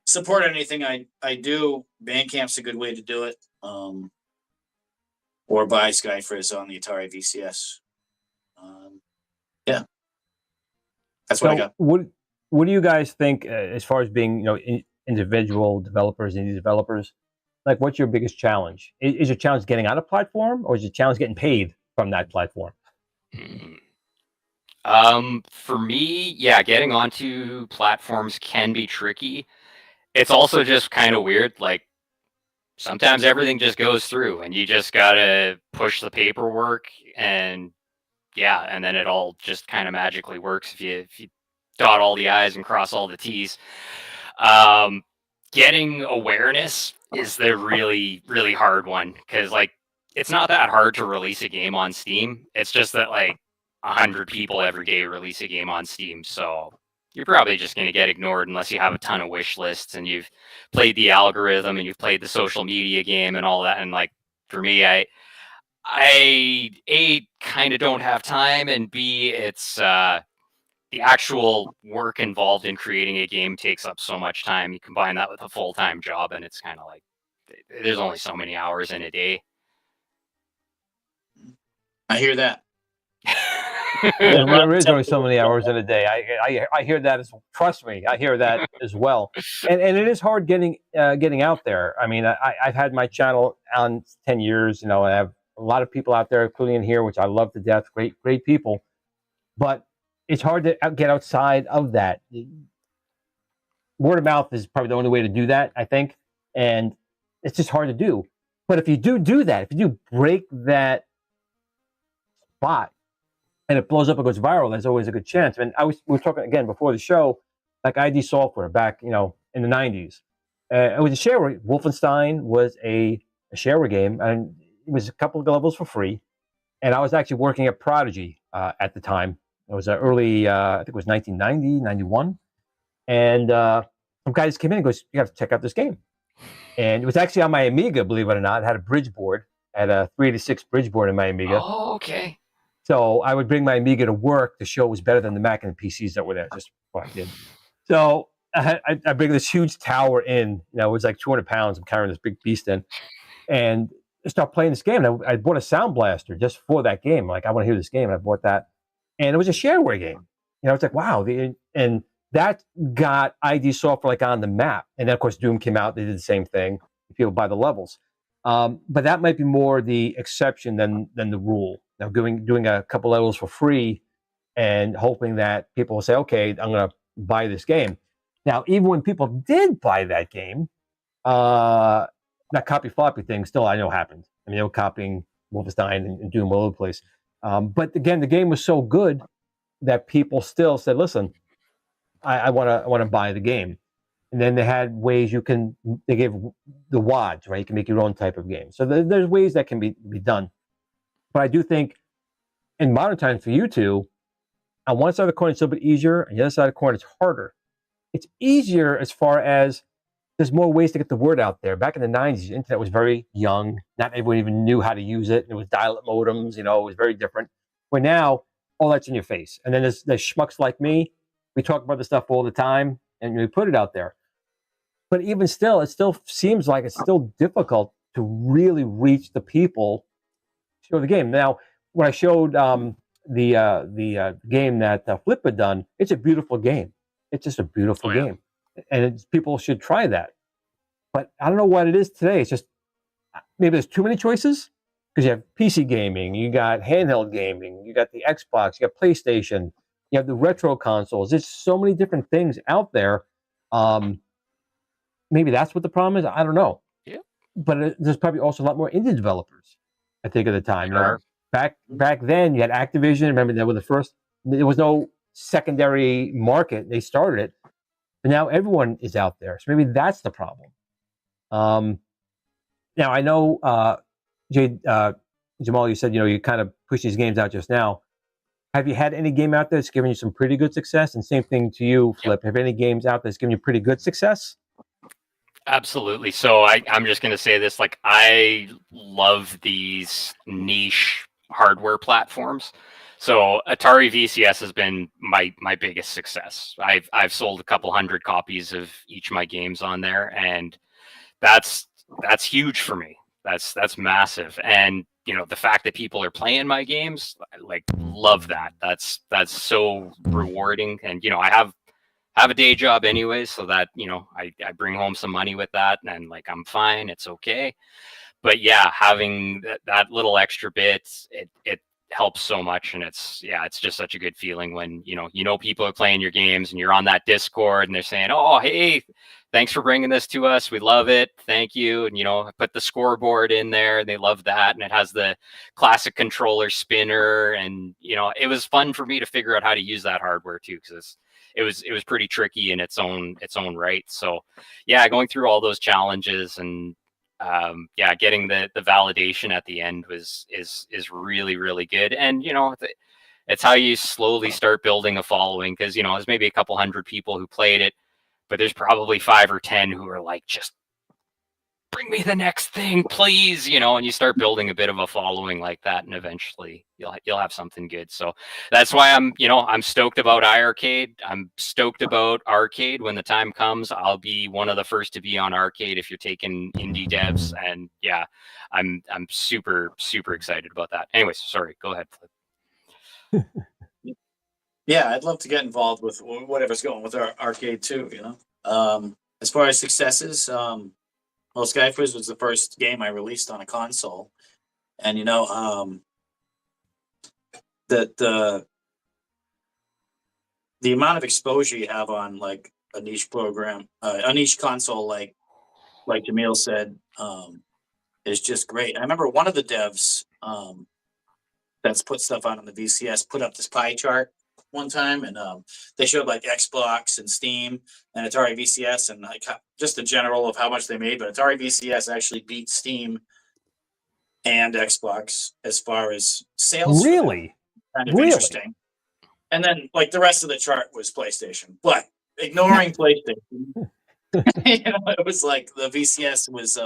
support anything I do, Bandcamp's a good way to do it. Or buy Skyfrizz on the Atari VCS. Yeah, that's what I got. What do you guys think as far as being, individual developers, indie developers? Like, what's your biggest challenge? Is your challenge getting out of platform, or is your challenge getting paid from that platform? For me, yeah, getting onto platforms can be tricky. It's also just kind of weird. Like sometimes everything just goes through, and you just gotta push the paperwork, and and then it all just kind of magically works if you dot all the I's and cross all the T's. Getting awareness is the really, really hard one because it's not that hard to release a game on Steam. It's just that 100 people every day release a game on Steam, so you're probably just going to get ignored unless you have a ton of wish lists and you've played the algorithm and you've played the social media game and all that. And for me, I A, kind of don't have time, and B, it's the actual work involved in creating a game takes up so much time. You combine that with a full-time job, and it's kind of there's only so many hours in a day. I hear that. There is only so many hours in a day. I hear that trust me, I hear that as well. And it is hard getting out there. I mean, I've had my channel on 10 years, and I have a lot of people out there, including in here, which I love to death. Great people. But it's hard to get outside of that. Word of mouth is probably the only way to do that, I think. And it's just hard to do. But if you do that, if you do break that spot and it blows up and goes viral, there's always a good chance. And we were talking again before the show, like ID Software back, in the 90s. It was a shareware. Wolfenstein was a shareware game, and it was a couple of levels for free. And I was actually working at Prodigy at the time. It was early, I think it was 1990, 91. And some guy just came in and goes, "You have to check out this game." And it was actually on my Amiga, believe it or not. It had a bridge board. I had a 386 bridge board in my Amiga. Oh, okay. So I would bring my Amiga to work to show it was better than the Mac and the PCs that were there. Just what I did. So I bring this huge tower in. It was like 200 pounds. I'm carrying this big beast in. And I start playing this game. And I bought a sound blaster just for that game. Like, I want to hear this game. And I bought that. And it was a shareware game. It's like, wow. And that got ID Software like on the map. And then of course Doom came out, they did the same thing. People buy the levels. But that might be more the exception than the rule. Now doing a couple levels for free and hoping that people will say, okay, I'm gonna buy this game. Now, even when people did buy that game, that copy floppy thing still I know happened. I mean, they were copying Wolfenstein and Doom all over the place. But again, the game was so good that people still said, listen, I want to buy the game. And then they had ways they gave the WADs, right? You can make your own type of game. So there's ways that can be done. But I do think in modern times for you two, on one side of the coin, it's a little bit easier. On the other side of the coin, it's harder. It's easier as far as there's more ways to get the word out there. Back in the 90s, the internet was very young. Not everyone even knew how to use it. It was dial-up modems, it was very different. Where now, all that's in your face. And then there's schmucks like me. We talk about this stuff all the time, and we put it out there. But even still, it still seems like it's still difficult to really reach the people to show the game. Now, when I showed the game that Flip had done, it's a beautiful game. It's just a beautiful game. And people should try that. But I don't know what it is today. It's just maybe there's too many choices because you have PC gaming, you got handheld gaming, you got the Xbox, you got PlayStation, you have the retro consoles. There's so many different things out there. Maybe that's what the problem is. I don't know. Yeah. But there's probably also a lot more indie developers, I think, at the time. Back then, you had Activision. Remember, they were the first. There was no secondary market. They started it. But now everyone is out there. So maybe that's the problem. Now, I know, Jamal, you said, you kind of push these games out just now. Have you had any game out there that's given you some pretty good success? And same thing to you, Flip. Have any games out there that's given you pretty good success? Absolutely. So I'm just going to say this, I love these niche hardware platforms. So Atari VCS has been my biggest success. I've sold a couple hundred copies of each of my games on there, and that's huge for me. That's massive. And the fact that people are playing my games, love that. That's so rewarding. And I have a day job anyways, so that I bring home some money with that, and I'm fine, it's okay. But yeah, having that little extra bit, it helps so much. And it's just such a good feeling when people are playing your games and you're on that Discord and they're saying, oh, hey, thanks for bringing this to us, we love it, thank you. And I put the scoreboard in there and they love that, and it has the classic controller spinner, and it was fun for me to figure out how to use that hardware too, because it was pretty tricky in its own right. So yeah, going through all those challenges and getting the validation at the end is really, really good. And it's how you slowly start building a following, because there's maybe a couple hundred people who played it, but there's probably 5 or 10 who are just bring me the next thing, please, and you start building a bit of a following like that, and eventually you'll have something good. So that's why I'm stoked about iiRcade. I'm stoked about iiRcade. When the time comes, I'll be one of the first to be on iiRcade if you're taking indie devs. And yeah, I'm super, super excited about that. Anyways, sorry, go ahead, Flip. Yeah, I'd love to get involved with whatever's going with our arcade too, As far as successes, well, Skyfrizz was the first game I released on a console, and the amount of exposure you have on a niche program, a niche console, like Jameel said, is just great. I remember one of the devs that's put stuff out on the VCS put up this pie chart one time, and they showed Xbox and Steam and Atari VCS and just the general of how much they made, but Atari VCS actually beat Steam and Xbox as far as sales. Really? Kind of interesting. And then the rest of the chart was PlayStation, but ignoring PlayStation, it was the VCS was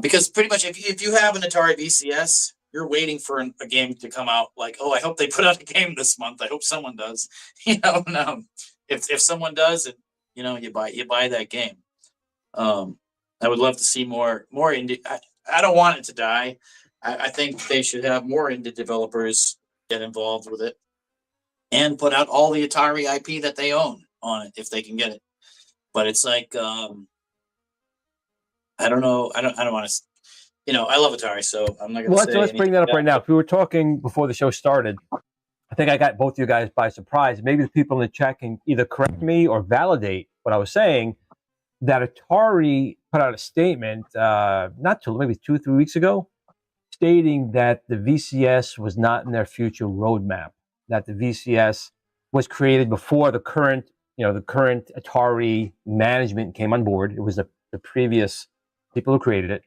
because pretty much if you have an Atari VCS, you're waiting for a game to come out. Oh, I hope they put out a game this month. I hope someone does. If someone does, you buy that game. I would love to see more indie. I don't want it to die. I think they should have more indie developers get involved with it. and put out all the Atari IP that they own on it if they can get it. But it's like, I don't know. I don't want to, I love Atari, so I'm not going to Well, say let's bring that up anything right now. If we were talking before the show started, I think I got both you guys by surprise. Maybe the people in the chat can either correct me or validate what I was saying, that Atari put out a statement maybe 2-3 weeks ago, stating that the VCS was not in their future roadmap, that the VCS was created before the current Atari management came on board. It was the previous people who created it,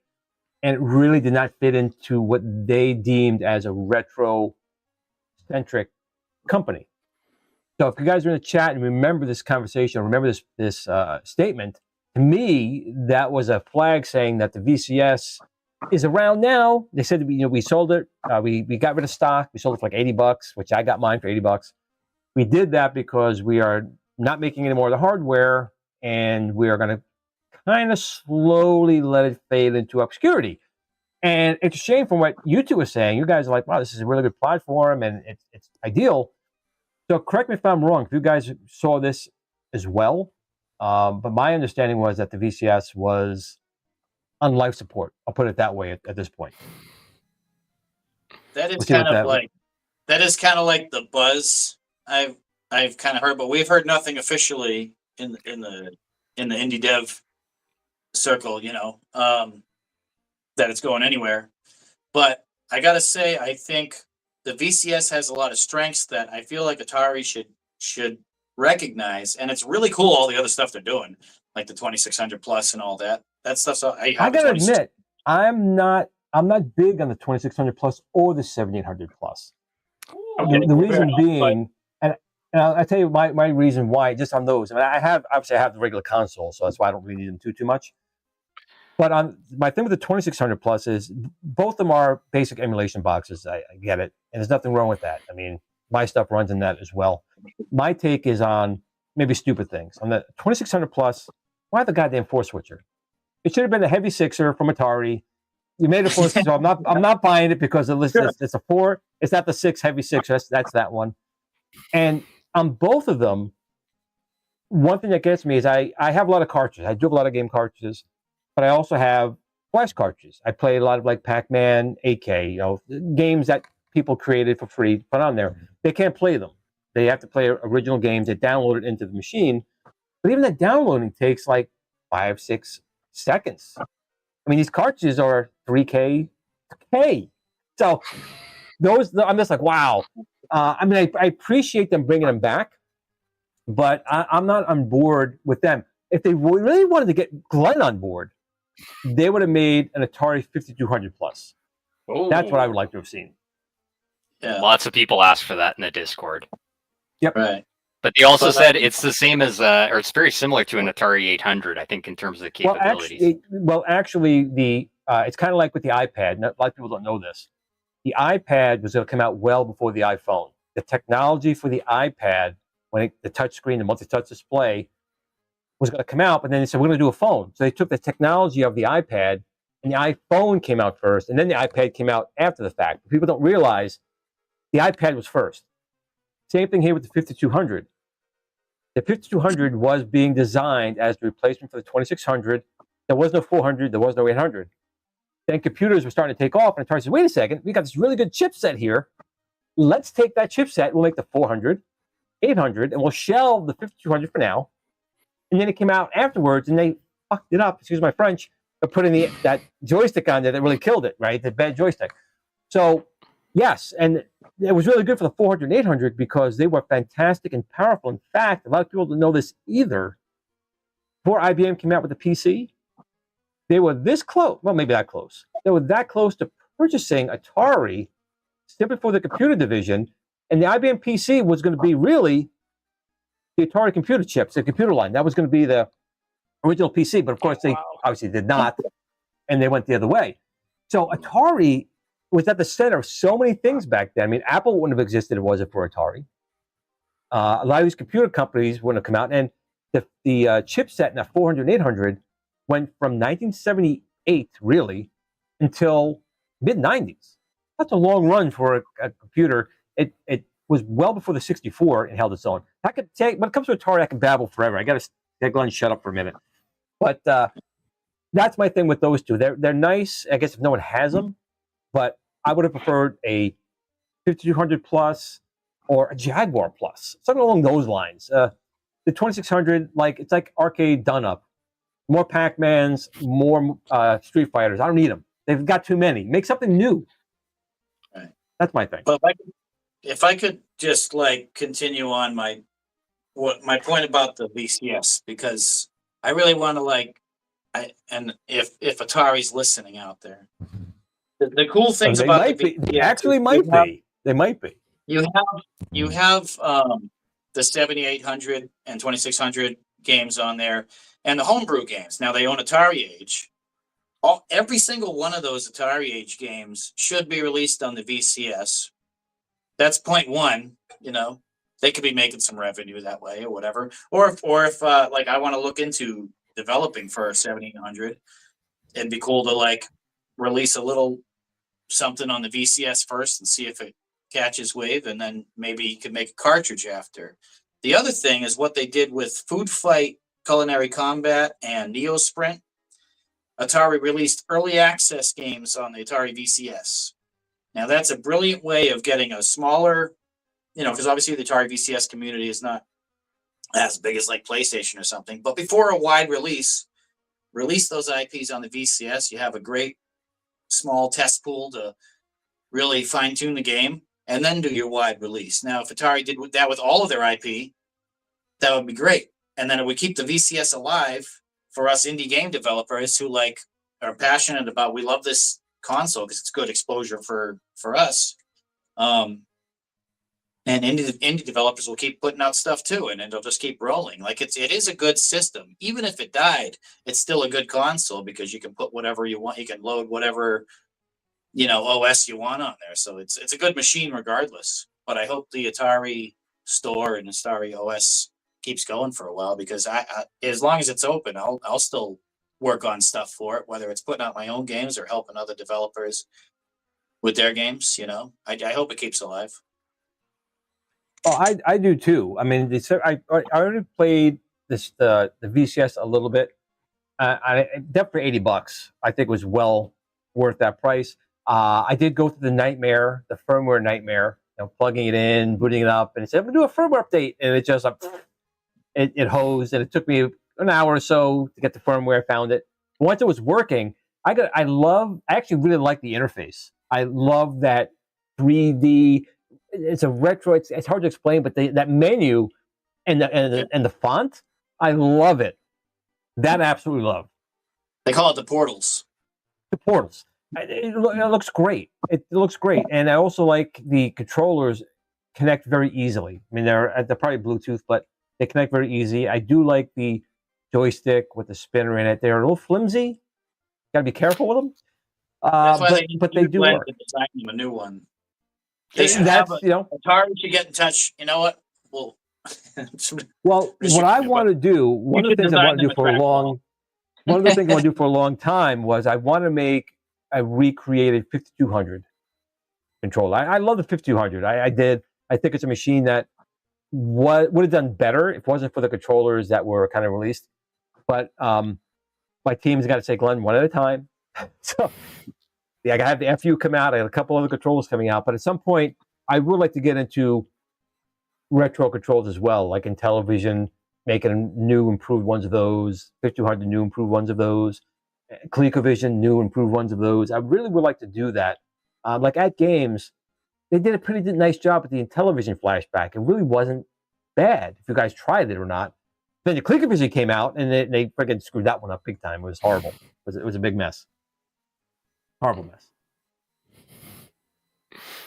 and it really did not fit into what they deemed as a retro-centric company. So if you guys are in the chat and remember this conversation, or remember this statement, to me, that was a flag saying that the VCS is around now. They said we sold it. We got rid of stock. We sold it for like $80, which I got mine for $80. We did that because we are not making any more of the hardware, and we are going to kind of slowly let it fade into obscurity. And it's a shame from what you two are saying. You guys are like, wow, this is a really good platform, and it's ideal. So correct me if I'm wrong, if you guys saw this as well. But my understanding was that the VCS was on life support. I'll put it that way at this point. That is kind of like the buzz I've kind of heard, but we've heard nothing officially in the indie dev circle, that it's going anywhere. But I gotta say, I think the VCS has a lot of strengths that I feel like Atari should recognize, and it's really cool all the other stuff they're doing, like the 2600 plus and all that. That stuff's I gotta admit, I'm not big on the 2600 plus or the 7800 plus. Okay, the reason being, and I'll tell you my reason why, just on those. I mean, I have the regular console, so that's why I don't really need them too much. But my thing with the 2600 plus is both of them are basic emulation boxes. I get it, and there's nothing wrong with that. I mean, my stuff runs in that as well. My take is on maybe stupid things. On the 2600 plus, why the goddamn 4-switcher? It should have been a heavy 6er from Atari. You made a 4, so I'm not buying it because it's a 4. It's not the 6 heavy 6. That's that one. And on both of them, one thing that gets me is I have a lot of cartridges. I do have a lot of game cartridges, but I also have flash cartridges. I play a lot of like Pac-Man, AK, games that people created for free, put on there. They can't play them. They have to play original games. They download it into the machine. But even that downloading takes like 5-6 seconds. I mean, these cartridges are 3K. So those, I'm just like, wow. I mean, I appreciate them bringing them back, but I'm not on board with them. If they really wanted to get Glenn on board, they would have made an Atari 5200 plus. Oh. That's what I would like to have seen. Yeah. Lots of people asked for that in the Discord. Yep. Right. But they also said it's the same as, or it's very similar to an Atari 800, I think, in terms of the capabilities. Actually, it's kind of like with the iPad. A lot of people don't know this. The iPad was going to come out well before the iPhone. The technology for the iPad, the touchscreen, the multi-touch display, was going to come out, but then they said, we're going to do a phone. So they took the technology of the iPad, and the iPhone came out first, and then the iPad came out after the fact. But people don't realize the iPad was first. Same thing here with the 5200. The 5200 was being designed as the replacement for the 2600. There was no 400. There was no 800. Then computers were starting to take off, and Atari said, wait a second, we got this really good chipset here. Let's take that chipset. We'll make the 400, 800, and we'll shelve the 5200 for now. And then it came out afterwards, and they fucked it up, excuse my French, by putting that joystick on there that really killed it, right? The bad joystick. So, yes, and it was really good for the 400 and 800 because they were fantastic and powerful. In fact, a lot of people don't know this either. Before IBM came out with the PC, they were this close, well, maybe that close. They were that close to purchasing Atari simply for the computer division, and the IBM PC was going to be really the Atari computer chips, the computer line. That was going to be the original PC, but of course they obviously did not, and they went the other way. So Atari was at the center of so many things back then. I mean, Apple wouldn't have existed if it wasn't for Atari. A lot of these computer companies wouldn't have come out, and the chipset in that 400 and 800 went from 1978, really, until mid-90s. That's a long run for a computer. It was well before the 64 and held its own. I could take, when it comes to Atari, I can babble forever. I got to let Glenn shut up for a minute. But that's my thing with those two. They're nice, I guess, if no one has them, but I would have preferred a 5200 plus or a Jaguar plus, something along those lines. The 2600, it's like arcade done up. More Pac-Mans, more Street Fighters. I don't need them. They've got too many. Make something new. Right. That's my thing. But if I could just continue on my point about the VCS, because I really want to if Atari's listening out there, the cool things they about might the VCS be. Actually, might be. They might be. You have the 7800 and 2600 games on there, and the homebrew games. Now they own Atari Age. Every single one of those Atari Age games should be released on the VCS. That's point one. They could be making some revenue that way or whatever. Or if I want to look into developing for 7800, it'd be cool to release a little something on the VCS first and see if it catches wave, and then maybe you could make a cartridge after. The other thing is what they did with Food Fight, Culinary Combat, and Neo Sprint. Atari released early access games on the Atari VCS. Now that's a brilliant way of getting a smaller, because obviously the Atari VCS community is not as big as PlayStation or something. But before a wide release those IPs on the VCS. You have a great small test pool to really fine tune the game, and then do your wide release. Now, if Atari did that with all of their IP, that would be great. And then it would keep the VCS alive for us indie game developers who are passionate about, we love this console because it's good exposure for us. And indie developers will keep putting out stuff too, and it'll just keep rolling. It is a good system. Even if it died, it's still a good console because you can put whatever you want. You can load whatever OS you want on there. So it's a good machine regardless. But I hope the Atari store and Atari OS keeps going for a while, because I as long as it's open, I'll still work on stuff for it, whether it's putting out my own games or helping other developers with their games. I hope it keeps alive. Oh, I do too. I mean, I already played the VCS a little bit. I definitely $80. I think it was well worth that price. I did go through the firmware nightmare, plugging it in, booting it up, and it said, "I'm gonna do a firmware update," and it just it hosed, and it took me an hour or so to get the firmware. I found it. Once it was working, I actually really like the interface. I love that 3D. It's a retro. It's hard to explain, but that menu and the font, I love it. That I absolutely love. They call it the portals. The portals. It looks great. It looks great, and I also like the controllers connect very easily. I mean, they're probably Bluetooth, but they connect very easy. I do like the joystick with the spinner in it. They're a little flimsy. Got to be careful with them. That's why they do work. Design them a new one. They should Atari should get in touch. You know what? Well, what I want to do, one of the things I want to do for a long time was I want to make a recreated 5200 controller. I love the 5200. I did. I think it's a machine that would have done better if it wasn't for the controllers that were kind of released. But my team's got to take Glenn one at a time. So I have the FU come out. I have a couple other controllers coming out. But at some point, I would like to get into retro controls as well, like in television, making new improved ones of those, 5200 new improved ones of those, ColecoVision new improved ones of those. I really would like to do that. Like at games, they did a pretty nice job with the Intellivision flashback. It really wasn't bad if you guys tried it or not. Then the ColecoVision came out and they freaking screwed that one up big time. It was horrible. It was a big mess. Horrible mess.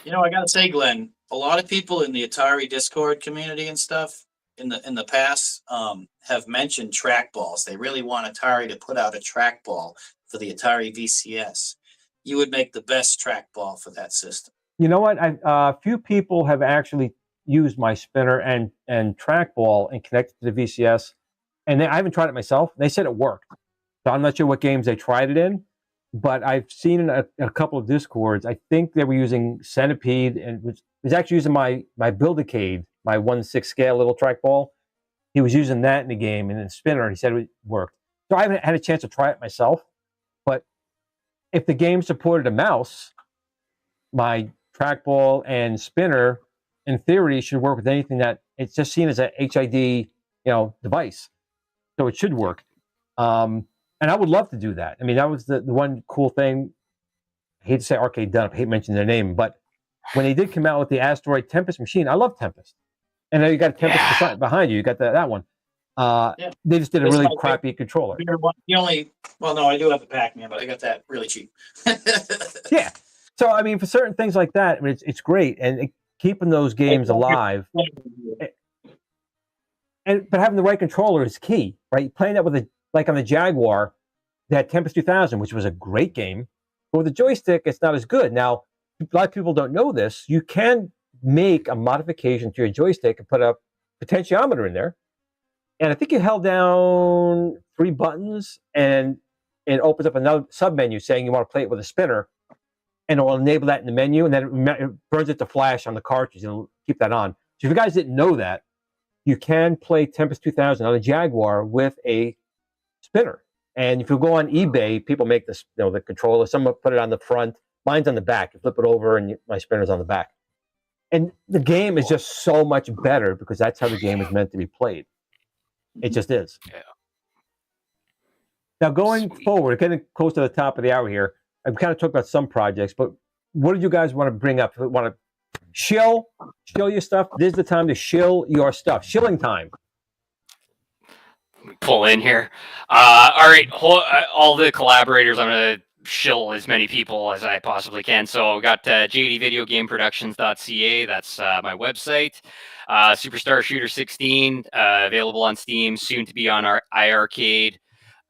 I gotta say, Glenn, a lot of people in the Atari Discord community and stuff in the past have mentioned trackballs. They really want Atari to put out a trackball for the Atari VCS. You would make the best trackball for that system. You know what? A few people have actually used my spinner and trackball and connected to the VCS, and I haven't tried it myself. They said it worked, so I'm not sure what games they tried it in. but I've seen in a couple of Discords, I think they were using Centipede and was actually using my Build-A-Cade, my 1/6 scale little trackball. He was using that in the game and then spinner, and he said it worked. So I haven't had a chance to try it myself, but if the game supported a mouse, my trackball and spinner, in theory, should work with anything that it's just seen as a HID, device. So it should work. And I would love to do that. I mean, that was the one cool thing. I hate to say Arcade done. I hate mentioning their name, but when they did come out with the Asteroid Tempest machine, I love Tempest. And now you got Tempest behind you. You got that one. They just did a really crappy controller. Well, no, I do have a Pac-Man, but I got that really cheap. Yeah. So, I mean, for certain things like that, I mean, it's great. And keeping those games alive. But having the right controller is key, right? Playing that with like on the Jaguar, that Tempest 2000, which was a great game. But with the joystick, it's not as good. Now, a lot of people don't know this. You can make a modification to your joystick and put a potentiometer in there. And I think you held down 3 buttons and it opens up another sub-menu saying you want to play it with a spinner. And it will enable that in the menu. And then it burns it to flash on the cartridge and it'll keep that on. So if you guys didn't know that, you can play Tempest 2000 on a Jaguar with a spinner. And if you go on eBay, people make this, the controller. Someone put it on the front. Mine's on the back. You flip it over and my spinner's on the back. And the game is just so much better because that's how the game is meant to be played. It just is. Yeah. Now, going forward, getting close to the top of the hour here, I've kind of talked about some projects, but what did you guys want to bring up? Want to shill your stuff? This is the time to shill your stuff. Shilling time. Pull in here. All right, all the collaborators, I'm going to shill as many people as I possibly can. So I've got jdvideogameproductions.ca. That's my website. Superstar Shooter 16, available on Steam, soon to be on our iiRcade.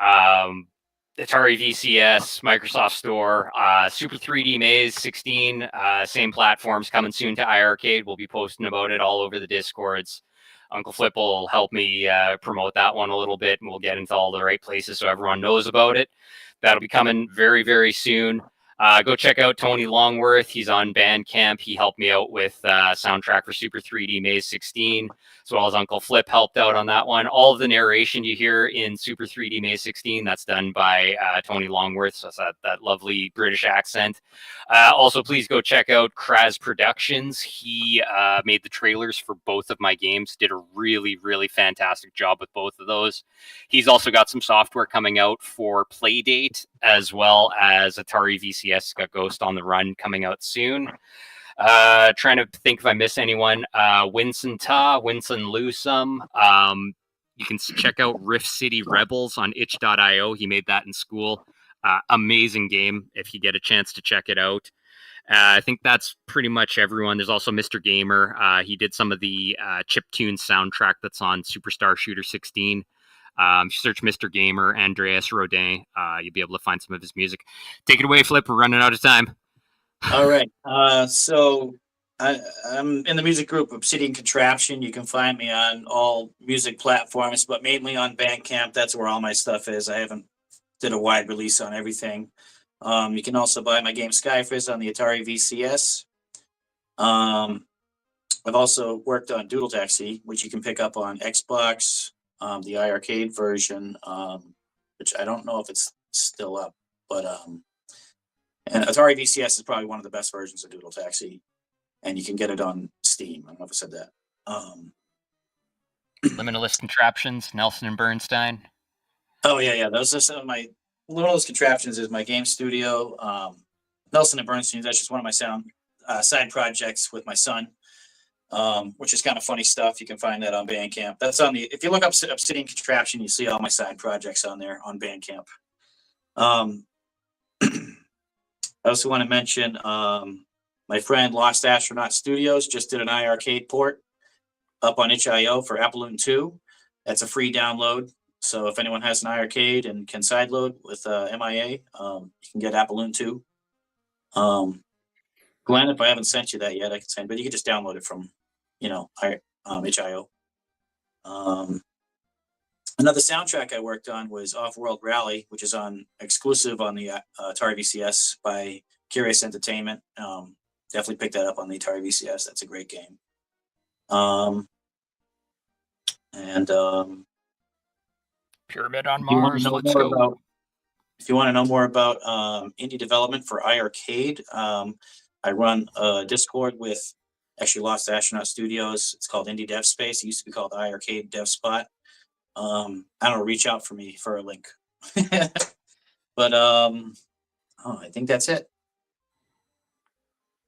Atari VCS, Microsoft Store, Super 3D Maze 16, same platforms, coming soon to iiRcade. We'll be posting about it all over the Discords. Uncle Flip will help me promote that one a little bit, and we'll get into all the right places so everyone knows about it. That'll be coming very, very soon. Go check out Tony Longworth. He's on Bandcamp. He helped me out with soundtrack for Super 3D Maze 16, as well as Uncle Flip helped out on that one. All of the narration you hear in Super 3D Maze 16, that's done by Tony Longworth, so it's that lovely British accent. Also, please go check out Kraz Productions. He made the trailers for both of my games, did a really, really fantastic job with both of those. He's also got some software coming out for Playdate, as well as Atari VCS. Got Ghost on the Run coming out soon. Trying to think if I miss anyone. Winston Lusum. You can check out Rift City Rebels on itch.io. He made that in school. Amazing game if you get a chance to check it out. I think that's pretty much everyone. There's also Mr. Gamer. He did some of the chiptune soundtrack that's on Superstar Shooter 16. Search Mr. Gamer, Andreas Rodin. You'll be able to find some of his music. Take it away, Flip. We're running out of time. All right. So I'm in the music group Obsidian Contraption. You can find me on all music platforms, but mainly on Bandcamp. That's where all my stuff is. I haven't did a wide release on everything. You can also buy my game Skyfizz on the Atari VCS. I've also worked on Doodle Taxi, which you can pick up on Xbox, the iiRcade version, which I don't know if it's still up, but and Atari VCS is probably one of the best versions of Doodle Taxi, and you can get it on Steam. I don't know if I said that. Limitless Contraptions, Nelson and Bernstein. Oh yeah. Those are some of my Limitless Contraptions is my game studio. Nelson and Bernstein, that's just one of my side projects with my son, which is kind of funny stuff. You can find that on Bandcamp. That's on if you look up Obsidian Contraption, you see all my side projects on there on Bandcamp. I also want to mention my friend Lost Astronaut Studios just did an iiRcade port up on itch.io for Appleloon 2. That's a free download. So if anyone has an iiRcade and can sideload with MIA, you can get Appleloon 2. Glenn, if I haven't sent you that yet, I can send, but you can just download it from, itch.io. Another soundtrack I worked on was Off-World Rally, which is exclusive on the Atari VCS by GRS Entertainment. Definitely pick that up on the Atari VCS. That's a great game. Pyramid on Mars. Let's go. go. If you want to know more about indie development for iiRcade, I run a Discord with actually Lost Astronaut Studios. It's called Indie Dev Space. It used to be called iiRcade Dev Spot. I don't know, reach out for me for a link. But I think that's it.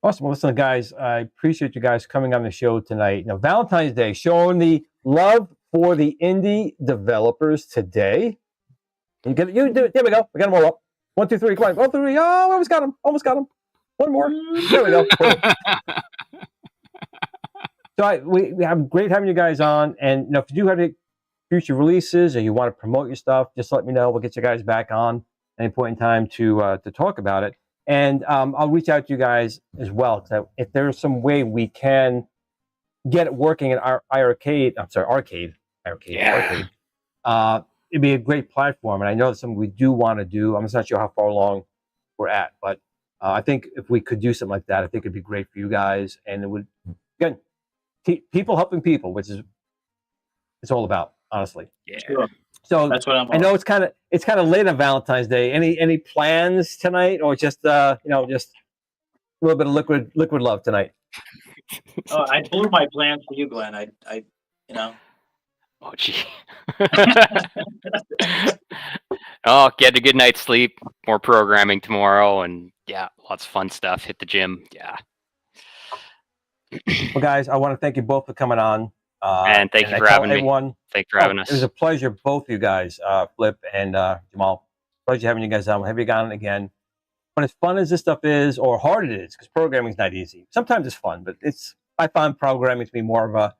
Awesome. Well, listen, guys, I appreciate you guys coming on the show tonight. Now, Valentine's Day, showing the love for the indie developers today. There we go. We got them all up. 1, 2, 3. Come on. 1, 2, 3. Oh, almost got him. Almost got him. One more. There we go. So we have great having you guys on. And if you do have any future releases or you want to promote your stuff, just let me know. We'll get you guys back on at any point in time to talk about it. And I'll reach out to you guys as well. So if there's some way we can get it working in our iiRcade, arcade, it'd be a great platform. And I know it's something we do want to do. I'm just not sure how far along we're at, but I think if we could do something like that, I think it'd be great for you guys. And it would, again, people helping people, which is it's all about, honestly. Yeah. Sure. So that's what I'm I know it's kind of late on Valentine's Day. Any plans tonight, or just just a little bit of liquid love tonight? Oh, I blew my plans for you, Glenn. I Oh, gee. Oh, get a good night's sleep. More programming tomorrow, and yeah, lots of fun stuff. Hit the gym. Yeah. Well, guys, I want to thank you both for coming on. And thank you for having me. Thanks for having us. It was a pleasure, both of you guys, Flip and Jamal. Pleasure having you guys on. We'll have you on again. But as fun as this stuff is, or hard it is, because programming is not easy. Sometimes it's fun, but I find programming to be more of a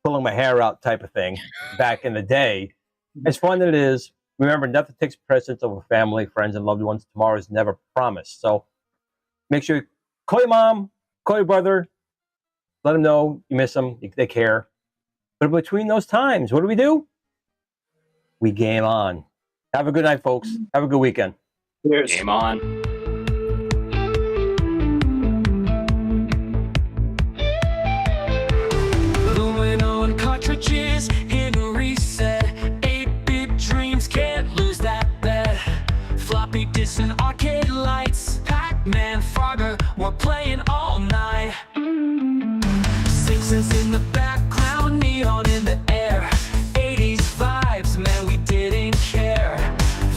pulling my hair out type of thing back in the day. As fun as it is, remember, nothing takes precedence over family, friends, and loved ones. Tomorrow is never promised. So make sure you call your mom, call your brother, let them know you miss them, they care. But between those times, what do? We game on. Have a good night, folks. Have a good weekend. Cheers. Game on. Gluing on cartridges, hit reset. 8-bit dreams, can't lose that bet. Floppy disks and arcade lights. Pac-Man, Frogger, we're playing all night. Simpsons in the background, neon in the air. 80s vibes, man, we didn't care.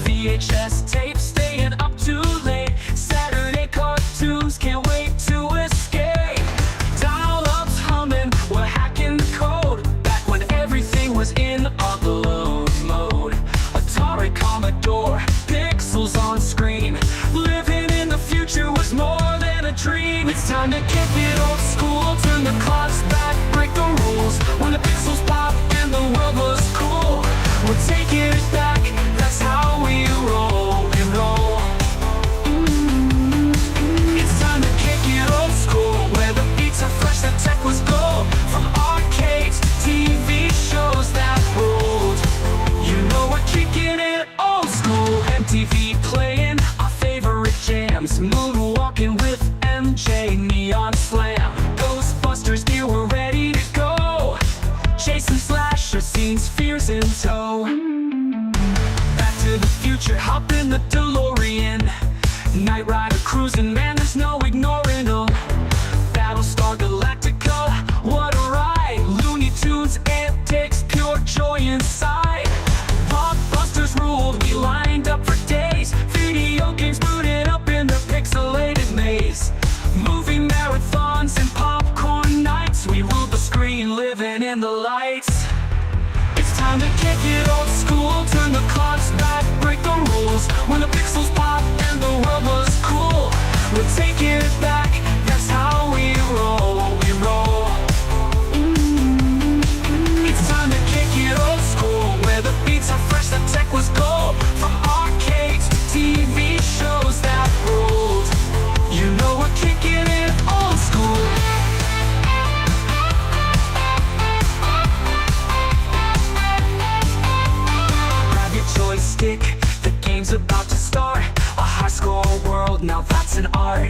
VHS tapes, staying up too late. Saturday cartoons, can't wait to escape. Dial-ups humming, we're hacking the code. Back when everything was in upload mode. Atari, Commodore, pixels on screen. Living in the future was more than a dream. It's time to kick it old school, turn the clocks back, break the rules. When the pixels pop and the world was cool, we're taking it back, that's how we roll and roll. It's time to kick it old school, where the beats are fresh, the tech was gold. From arcades, TV shows that ruled. You know we're kicking it old school. MTV playing our favorite jams. Moonwalking with MJ, Neon Slam. Ghostbusters gear, we're ready to go. Chasing slasher scenes, fears in tow. Back to the future, hop in the DeLorean. Knight Rider cruising, man, there's no ignoring them. Battlestar Galactica, what a ride. Looney Tunes, antics, pure joy inside. Blockbusters ruled, we lined up for days. Video games booted up in the pixelated maze. Movie marathons and popcorn nights, we ruled the screen, living in the lights. It's time to kick it old school, turn the clocks back, break the rules. When the pixels pop and the world was cool, we're taking it back, that's how we roll, we roll. It's time to kick it old school, where the beats are fresh, the tech was gold. From arcades to TV shows that ruled, you know we're kicking it old school. game's about to start. A high score world, now that's an art.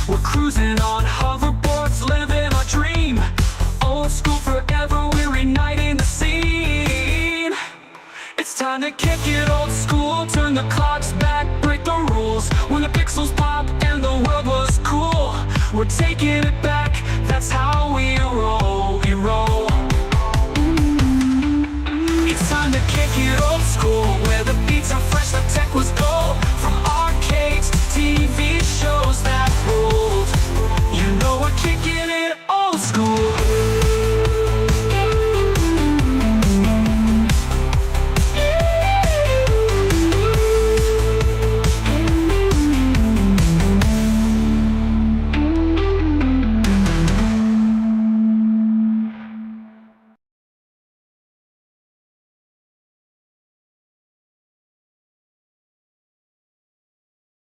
We're cruising on hoverboards, living our dream. Old school forever, we're igniting the scene. It's time to kick it old school, turn the clocks back, break the rules. When the pixels pop and the world was cool, we're taking it back, that's how we